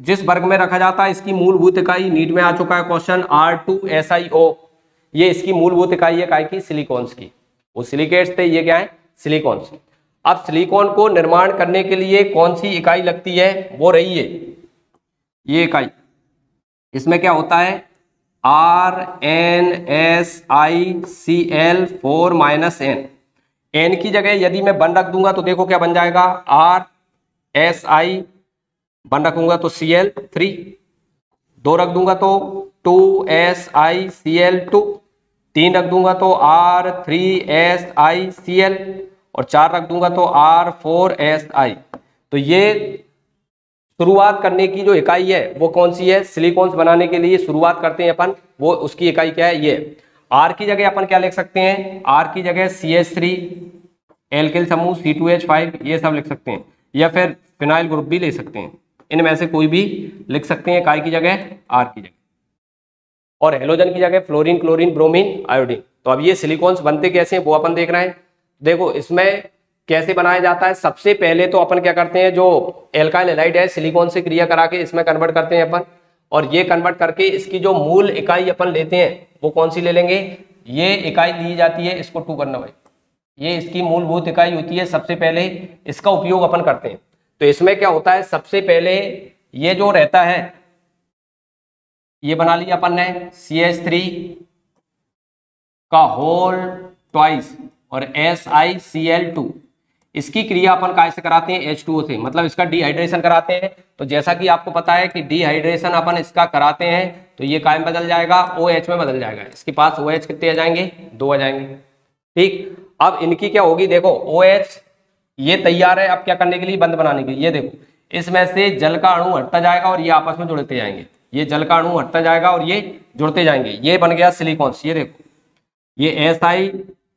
जिस वर्ग में रखा जाता है, इसकी मूलभूत इकाई नीट में आ चुका है क्वेश्चन, R2SiO, ये इसकी मूलभूत इकाई है काय की, सिलिकॉन्स की। वो सिलिकेट्स थे, ये क्या है, सिलिकॉन्स। अब सिलिकॉन को निर्माण करने के लिए कौन सी इकाई लगती है, वो रही है ये इकाई। इसमें क्या होता है, RnSiCl4-N। N की जगह यदि मैं 1 रख दूंगा तो देखो क्या बन जाएगा, RSi, 1 रखूंगा तो Cl3, 2 रख दूंगा तो 2SiCl2, 3 रख दूंगा तो R3SiCl और 4 रख दूंगा तो R4Si। तो ये शुरुआत करने की जो इकाई है वो कौन सी है, सिलिकॉन्स बनाने के लिए शुरुआत करते हैं अपन, वो उसकी इकाई क्या है, ये। R की जगह अपन क्या लिख सकते हैं, R की जगह CH3, एल्किल समूह C2H5, ये सब लिख सकते हैं, या फिर फिनाइल ग्रुप भी ले सकते हैं, इनमें से कोई भी लिख सकते हैं, काय की जगह, R की जगह। और हेलोजन की जगह फ्लोरीन, क्लोरीन, ब्रोमीन, आयोडीन। तो अब ये सिलिकॉन्स बनते कैसे हैं वो अपन देख रहे हैं। देखो इसमें कैसे बनाया जाता है, सबसे पहले तो अपन क्या करते हैं, जो एल्काइल हैलाइड है सिलिकॉन से क्रिया करा के इसमें कन्वर्ट करते हैं अपन, और ये कन्वर्ट करके इसकी जो मूल इकाई अपन लेते हैं वो कौन सी ले लेंगे, ये इकाई ली जाती है, इसको 2 करना भाई, ये इसकी मूलभूत इकाई होती है, सबसे पहले इसका उपयोग अपन करते हैं। तो इसमें क्या होता है, सबसे पहले ये जो रहता है, ये बना लिया अपन ने CH3 का होल ट्वाइस और SiCl2, इसकी क्रिया अपन काय से कराते हैं, H2O से, मतलब इसका डिहाइड्रेशन कराते हैं। तो जैसा कि आपको पता है कि डिहाइड्रेशन अपन इसका कराते हैं, तो ये काय में बदल जाएगा, OH में बदल जाएगा। इसके पास OH कितने आ जाएंगे, 2 आ जाएंगे। ठीक, अब इनकी क्या होगी, देखो OH ये तैयार है अब क्या करने के लिए, बंद बनाने के लिए। ये देखो इसमें से जल का अणु हटता जाएगा और ये आपस में जुड़ते जाएंगे, ये जल का अणु हटता जाएगा और ये जुड़ते जाएंगे, ये बन गया सिलिकॉन। ये देखो ये Si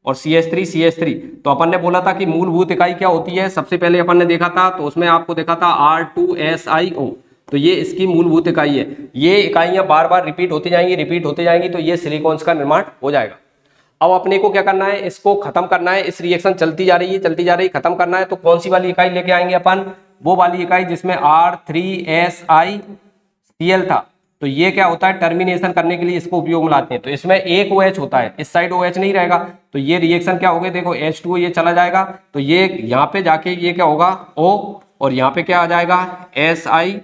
और CH3 तो अपन ने बोला था कि मूलभूत इकाई क्या होती है, सबसे पहले अपन ने देखा था तो उसमें आपको देखा था R2SiO, तो ये इसकी मूलभूत इकाई है। ये इकाइयां बार बार रिपीट होती जाएंगी तो ये सिलिकॉन्स का निर्माण हो जाएगा। अब अपने को क्या करना है, इसको खत्म करना है, इस रिएक्शन चलती जा रही है, खत्म करना है। तो कौन सी वाली इकाई लेके आएंगे अपन, वो वाली इकाई जिसमें R3SiCl था। तो ये क्या होता है, टर्मिनेशन करने के लिए इसको उपयोग में लाते हैं। तो इसमें एक OH होता है, इस साइड OH नहीं रहेगा, तो ये रिएक्शन क्या होगा, देखो H2O ये चला जाएगा, तो ये यहाँ पे जाके ये क्या होगा O, और यहाँ पे क्या आ जाएगा Si,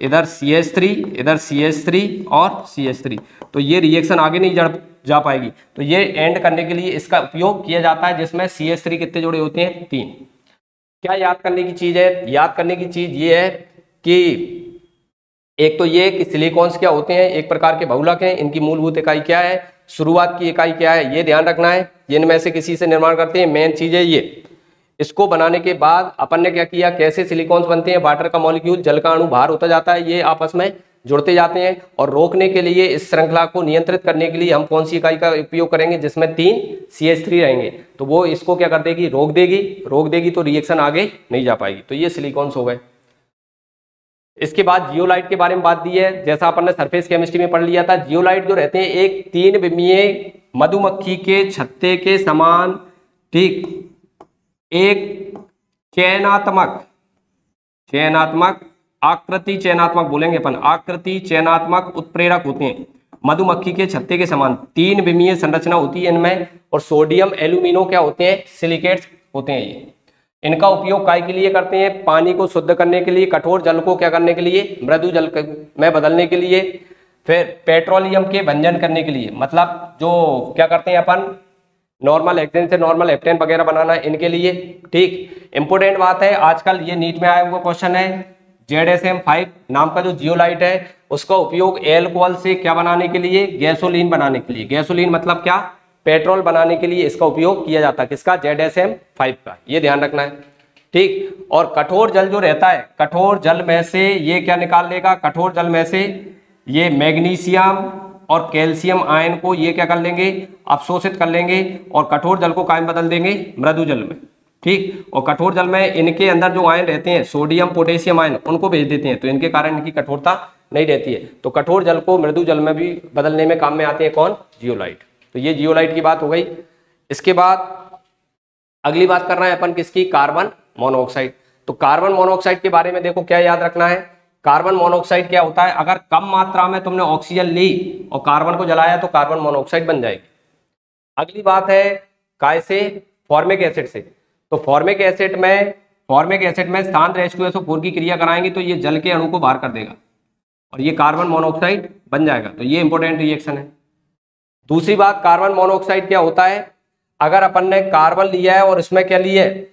इधर CH3 और CH3। तो ये रिएक्शन आगे नहीं जा पाएगी। तो ये एंड करने के लिए इसका उपयोग किया जाता है, जिसमें CH3 कितने जुड़े होते हैं, 3। क्या याद करने की चीज है, याद करने की चीज ये है कि एक तो ये कि सिलिकॉन्स क्या होते हैं, एक प्रकार के बहुलक हैं, इनकी मूलभूत इकाई क्या है, शुरुआत की इकाई क्या है, ये ध्यान रखना है। इनमें से किसी से निर्माण करते हैं, मेन चीज है ये। इसको बनाने के बाद अपन ने क्या किया, कैसे सिलिकॉन्स बनते हैं, वाटर का मॉलिक्यूल, जल का अणु बाहर होता जाता है, ये आपस में जुड़ते जाते हैं। और रोकने के लिए, इस श्रृंखला को नियंत्रित करने के लिए हम कौन सी इकाई का उपयोग करेंगे, जिसमें 3 CH3 रहेंगे, तो वो इसको क्या कर देगी, रोक देगी तो रिएक्शन आगे नहीं जा पाएगी। तो ये सिलिकॉन्स हो गए। इसके बाद जियोलाइट के बारे में बात दी है, जैसा अपन ने सरफेस केमिस्ट्री में पढ़ लिया था। जियोलाइट जो रहते हैं एक 3 विमीय मधुमक्खी के छत्ते के समान, ठीक, एक चयनात्मक आकृति चयनात्मक बोलेंगे अपन, आकृति चयनात्मक उत्प्रेरक होते हैं। मधुमक्खी के छत्ते के समान 3 विमीय संरचना होती है इनमें, और सोडियम एल्यूमिनो क्या होते हैं, सिलिकेट्स होते हैं ये। इनका उपयोग काय के लिए करते हैं, पानी को शुद्ध करने के लिए, कठोर जल को क्या करने के लिए, मृदु जल में बदलने के लिए, फिर पेट्रोलियम के व्यंजन करने के लिए, मतलब जो क्या करते हैं अपन, नॉर्मल हेक्सेन से नॉर्मल हेप्टेन वगैरह बनाना, इनके लिए। ठीक, इंपोर्टेंट बात है, आजकल ये नीट में आया हुआ क्वेश्चन है, ZSM5 नाम का जो जियोलाइट है उसका उपयोग एल्कोहल से क्या बनाने के लिए, गैसोलीन बनाने के लिए। गैसोलीन मतलब क्या, पेट्रोल बनाने के लिए इसका उपयोग किया जाता है, किसका, ZSM5 का, ये ध्यान रखना है। ठीक, और कठोर जल जो रहता है, कठोर जल में से ये क्या निकाल लेगा, कठोर जल में से ये मैग्नीशियम और कैल्शियम आयन को ये क्या कर लेंगे, अवशोषित कर लेंगे, और कठोर जल को कायम बदल देंगे मृदु जल में। ठीक, और कठोर जल में इनके अंदर जो आयन रहते हैं, सोडियम पोटेशियम आयन, उनको भेज देते हैं, तो इनके कारण इनकी कठोरता नहीं रहती है। तो कठोर जल को मृदु जल में भी बदलने में काम में आते हैं कौन, जियोलाइट। तो ये जियोलाइट की बात हो गई। इसके बाद अगली बात कर रहे हैं अपन किसकी, कार्बन मोनोऑक्साइड। तो कार्बन मोनोऑक्साइड के बारे में देखो क्या याद रखना है, कार्बन मोनोऑक्साइड क्या होता है, अगर कम मात्रा में तुमने ऑक्सीजन ली और कार्बन को जलाया तो कार्बन मोनोऑक्साइड बन जाएगी। अगली बात है काय से, फॉर्मिक एसिड से। तो फॉर्मिक एसिड में सांद्र H2SO4 की क्रिया कराएंगे तो ये जल के अणु को बाहर कर देगा और ये कार्बन मोनोऑक्साइड बन जाएगा। तो ये इंपॉर्टेंट रिएक्शन है। दूसरी बात, कार्बन मोनोऑक्साइड क्या होता है, अगर अपन ने कार्बन लिया है और इसमें क्या लिया है,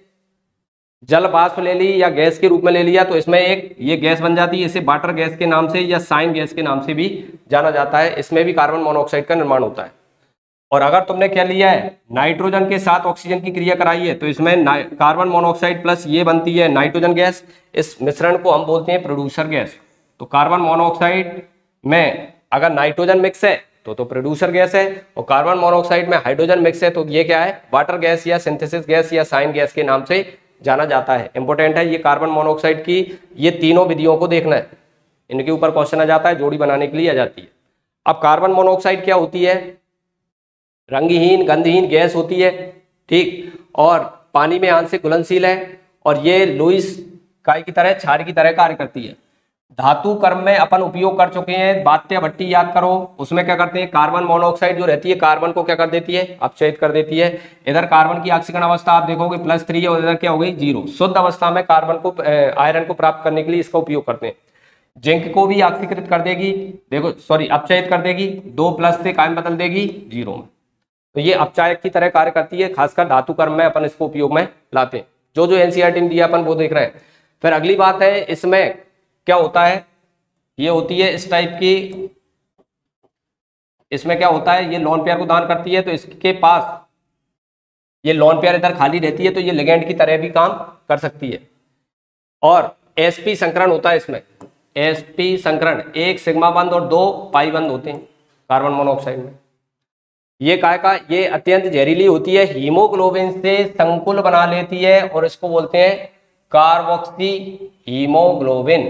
जल वाष्प ले ली या गैस के रूप में ले लिया, तो इसमें एक ये गैस बन जाती है, इसे वाटर गैस के नाम से या साइन गैस के नाम से भी जाना जाता है। इसमें भी कार्बन मोनोऑक्साइड का निर्माण होता है। और अगर तुमने क्या लिया है, नाइट्रोजन के साथ ऑक्सीजन की क्रिया कराई है, तो इसमें कार्बन मोनोऑक्साइड प्लस ये बनती है नाइट्रोजन गैस। इस मिश्रण को हम बोलते हैं प्रोड्यूसर गैस। तो कार्बन मोनोऑक्साइड में अगर नाइट्रोजन मिक्स है तो प्रोड्यूसर गैस है, और कार्बन मोनोऑक्साइड में हाइड्रोजन मिक्स है तो ये क्या है, वाटर गैस या सिंथेसिस गैस या साइन गैस के नाम से जाना जाता है। इंपॉर्टेंट है ये कार्बन मोनोऑक्साइड की ये तीनों विधियों को देखना है, इनके ऊपर क्वेश्चन आ जाता है, जोड़ी बनाने के लिए आ जाती है। अब कार्बन मोनोऑक्साइड क्या होती है, रंगहीन गंधहीन गैस होती है, ठीक, और पानी में आंशिक घुलनशील है, और ये लुईस काय की तरह, क्षार की तरह कार्य करती है। धातु कर्म में अपन उपयोग कर चुके हैं, बात्य भट्टी याद करो, उसमें क्या करते हैं, कार्बन मोनोऑक्साइड जो रहती है कार्बन को क्या कर देती है, अपचयित कर देती है। इधर कार्बन की ऑक्सीकरण अवस्था आप देखोगे +3 और इधर क्या हो गई 0। शुद्ध अवस्था में कार्बन को आयरन को प्राप्त करने के लिए इसका उपयोग करते हैं। जिंक को भी ऑक्सीकृत कर देगी, देखो सॉरी अपचयित कर देगी, 2+ से कायम बदल देगी 0 में। तो ये अपचायक की तरह कार्य करती है, खासकर धातु कर्म में अपन इसको उपयोग में लाते हैं। जो जो एनसीईआरटी ने दिया अपन वो देख रहे हैं। फिर अगली बात है, इसमें क्या होता है, ये होती है इस टाइप की इसमें क्या होता है, ये लोन पेयर को दान करती है, तो इसके पास ये लोन पेयर इधर खाली रहती है, तो ये लिगेंड की तरह भी काम कर सकती है। और sp संकरण होता है इसमें, sp संकरण, एक सिग्मा बंध और 2 पाई बंध होते हैं कार्बन मोनोऑक्साइड में। ये काय का, ये अत्यंत जहरीली होती है, हीमोग्लोबिन से संकुल बना लेती है और इसको बोलते हैं कार्बोक्सी हीमोग्लोबिन।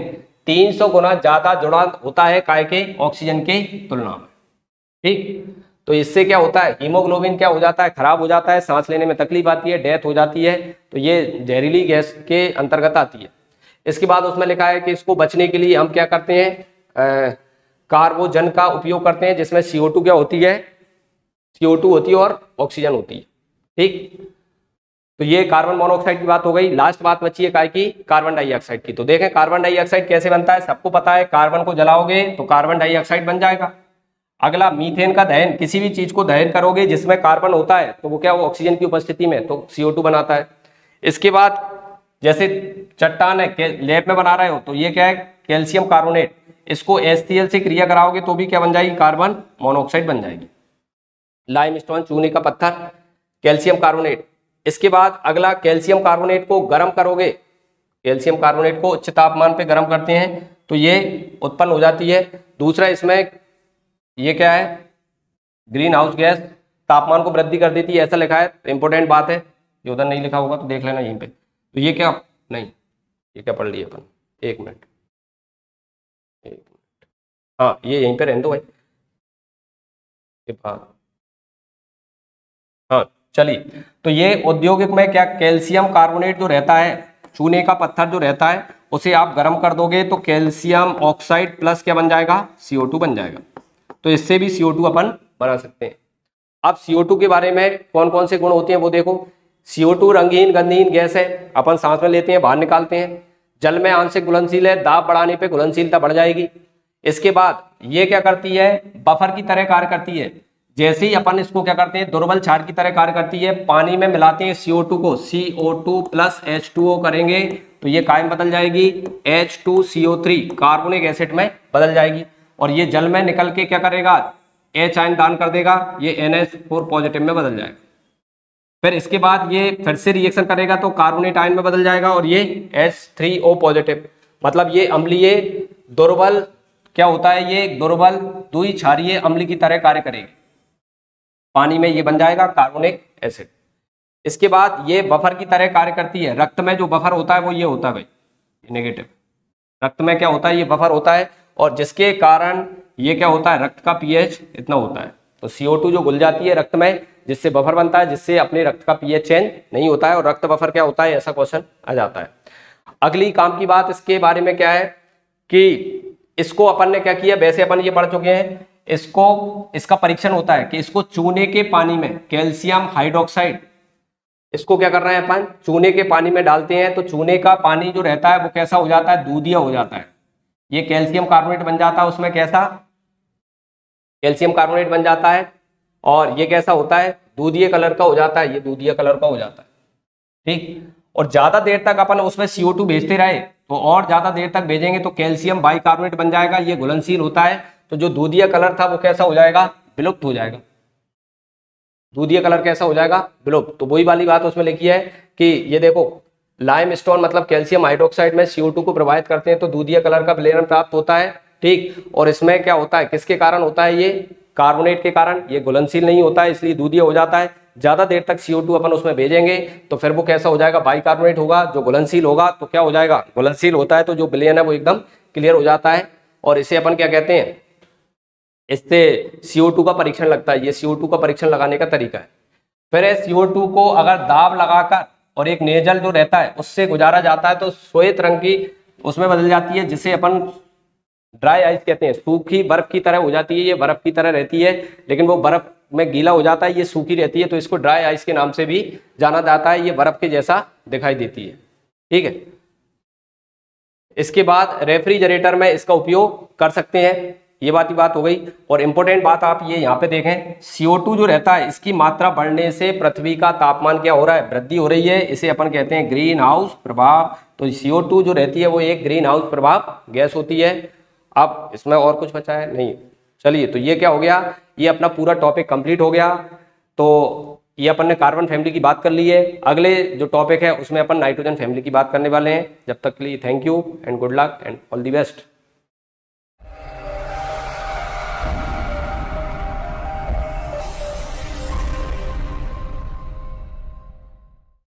300 गुना ज्यादा जुड़ा होता है काय के ऑक्सीजन के तुलना में। ठीक, तो इससे क्या होता है, हीमोग्लोबिन क्या हो जाता है, खराब हो जाता है, सांस लेने में तकलीफ आती है, डेथ हो जाती है, तो ये जहरीली गैस के अंतर्गत आती है। इसके बाद उसमें लिखा है कि इसको बचने के लिए हम क्या करते हैं, कार्बोजन का उपयोग करते हैं, जिसमें CO2 क्या होती है, CO2 होती है और ऑक्सीजन होती है। ठीक, तो ये कार्बन मोनोऑक्साइड की बात हो गई। लास्ट बात बची है काय की, कार्बन डाइऑक्साइड की। तो देखें कार्बन डाइऑक्साइड कैसे बनता है, सबको पता है, कार्बन को जलाओगे तो कार्बन डाइऑक्साइड बन जाएगा। अगला, मीथेन का दहन, किसी भी चीज को दहन करोगे जिसमें कार्बन होता है तो वो क्या, वो ऑक्सीजन की उपस्थिति में तो CO2 बनाता है। इसके बाद जैसे चट्टान है, लैब में बना रहे हो, तो ये क्या है, कैल्शियम कार्बोनेट, इसको HCl से क्रिया कराओगे तो भी क्या बन जाएगी, कार्बन मोनोऑक्साइड बन जाएगी। लाइमस्टोन, चूने का पत्थर, कैल्शियम कार्बोनेट। इसके बाद अगला, कैल्शियम कार्बोनेट को गर्म करोगे, कैल्शियम कार्बोनेट को उच्च तापमान पे गर्म करते हैं तो ये उत्पन्न हो जाती है। दूसरा, इसमें ये क्या है, ग्रीन हाउस गैस तापमान को वृद्धि कर देती है, ऐसा लिखा है, इंपॉर्टेंट बात है, ये उधर नहीं लिखा होगा तो देख लेना यहीं पे। तो ये क्या, नहीं ये क्या पढ़ लिए अपन, एक मिनट, हाँ ये यहीं पे रहने दो भाई, हाँ चलिए। तो ये औद्योगिक में क्या, कैल्शियम कार्बोनेट जो रहता है, चूने का पत्थर जो रहता है, उसे आप गर्म कर दोगे तो कैल्शियम ऑक्साइड प्लस क्या बन जाएगा, CO2 बन जाएगा। तो इससे भी CO2 अपन बना सकते हैं। अब CO2 के बारे में कौन कौन से गुण होते हैं वो देखो। CO2 रंगहीन गंधहीन गैस है, अपन सांस में लेते हैं, बाहर निकालते हैं। जल में आंशिक घुलनशील है, दाब बढ़ाने पे घुलनशीलता बढ़ जाएगी। इसके बाद ये क्या करती है, बफर की तरह कार्य करती है। जैसे ही अपन इसको क्या करते हैं, दुर्बल क्षार की तरह कार्य करती है, पानी में मिलाते हैं CO2 को, CO2 प्लस H2O करेंगे तो ये काय में बदल जाएगी, H2CO3 कार्बोनिक एसिड में बदल जाएगी। और ये जल में निकल के क्या करेगा, H आयन दान कर देगा, ये NH4 पॉजिटिव में बदल जाएगा। फिर इसके बाद ये फिर से रिएक्शन करेगा तो कार्बोनेट आयन में बदल जाएगा और ये H3O पॉजिटिव। मतलब ये अम्लीय दुर्बल क्या होता है, ये दुर्बल द्विक्षारीय अम्ल की तरह कार्य करेगी, पानी में ये बन जाएगा कार्बोनिक एसिड। इसके बाद ये बफर की तरह कार्य करती है। रक्त में जो बफर होता है वो ये होता है भाई, नेगेटिव। रक्त में क्या होता है, ये बफर होता है, और जिसके कारण ये क्या होता है, रक्त का pH इतना होता है। तो CO2 जो घुल जाती है रक्त में, जिससे बफर बनता है, जिससे अपने रक्त का pH चेंज नहीं होता है, और रक्त बफर क्या होता है, ऐसा क्वेश्चन आ जाता है। अगली काम की बात इसके बारे में क्या है कि इसको अपन ने क्या किया, वैसे अपन ये पढ़ चुके हैं, इसको इसका परीक्षण होता है कि इसको चूने के पानी में, कैल्शियम हाइड्रोक्साइड, इसको क्या कर रहे हैं अपन, चूने के पानी में डालते हैं तो चूने का पानी जो रहता है वो कैसा हो जाता है, दूधिया हो जाता है। ये कैल्शियम कार्बोनेट बन जाता है, उसमें कैसा, कैल्शियम कार्बोनेट बन जाता है, और ये कैसा होता है, दूधिया कलर का हो जाता है, ये दूधिया कलर का हो जाता है। ठीक, और ज्यादा देर तक अपन उसमें CO2 भेजते रहे तो और ज्यादा देर तक भेजेंगे तो कैल्शियम बाइकार्बोनेट बन जाएगा, ये घुलनशील होता है, तो जो दूधिया कलर था वो कैसा हो जाएगा, विलुप्त हो जाएगा। दूधिया कलर कैसा हो जाएगा, विलुप्त। तो वही वाली बात उसमें लिखी है कि ये देखो, लाइमस्टोन मतलब कैल्शियम हाइड्रोक्साइड में CO2 को प्रभावित करते हैं तो दूधिया कलर का विलयन प्राप्त होता है। ठीक, और इसमें क्या होता है, किसके कारण होता है, ये कार्बोनेट के कारण, ये घुलनशील नहीं होता है इसलिए दूधिया हो जाता है। ज्यादा देर तक CO2 अपन उसमें भेजेंगे तो फिर वो कैसा हो जाएगा, बाइकार्बोनेट होगा, जो घुलनशील होगा तो क्या हो जाएगा, घुलनशील होता है तो जो विलयन है वो एकदम क्लियर हो जाता है। और इसे अपन क्या कहते हैं, इससे CO2 का परीक्षण लगता है, ये CO2 का परीक्षण लगाने का तरीका है। फिर CO2 को अगर दाब लगाकर और एक नेजल जो रहता है उससे गुजारा जाता है तो श्वेत रंग की उसमें बदल जाती है, जिसे अपन ड्राई आइस कहते हैं, सूखी बर्फ की तरह हो जाती है। ये बर्फ की तरह रहती है लेकिन वो बर्फ में गीला हो जाता है, ये सूखी रहती है, तो इसको ड्राई आइस के नाम से भी जाना जाता है। ये बर्फ के जैसा दिखाई देती है। ठीक है, इसके बाद रेफ्रिजरेटर में इसका उपयोग कर सकते हैं, ये बात हो गई। और इंपॉर्टेंट बात आप ये यहाँ पे देखें, CO2 जो रहता है इसकी मात्रा बढ़ने से पृथ्वी का तापमान क्या हो रहा है, वृद्धि हो रही है, इसे अपन कहते हैं ग्रीन हाउस प्रभाव। तो CO2 जो रहती है वो एक ग्रीन हाउस प्रभाव गैस होती है। अब इसमें और कुछ बचा है नहीं, चलिए, तो ये क्या हो गया, ये अपना पूरा टॉपिक कंप्लीट हो गया। तो ये अपन ने कार्बन फैमिली की बात कर ली है। अगले जो टॉपिक है उसमें अपन नाइट्रोजन फैमिली की बात करने वाले हैं। जब तक के लिए thank you and good luck and all the best.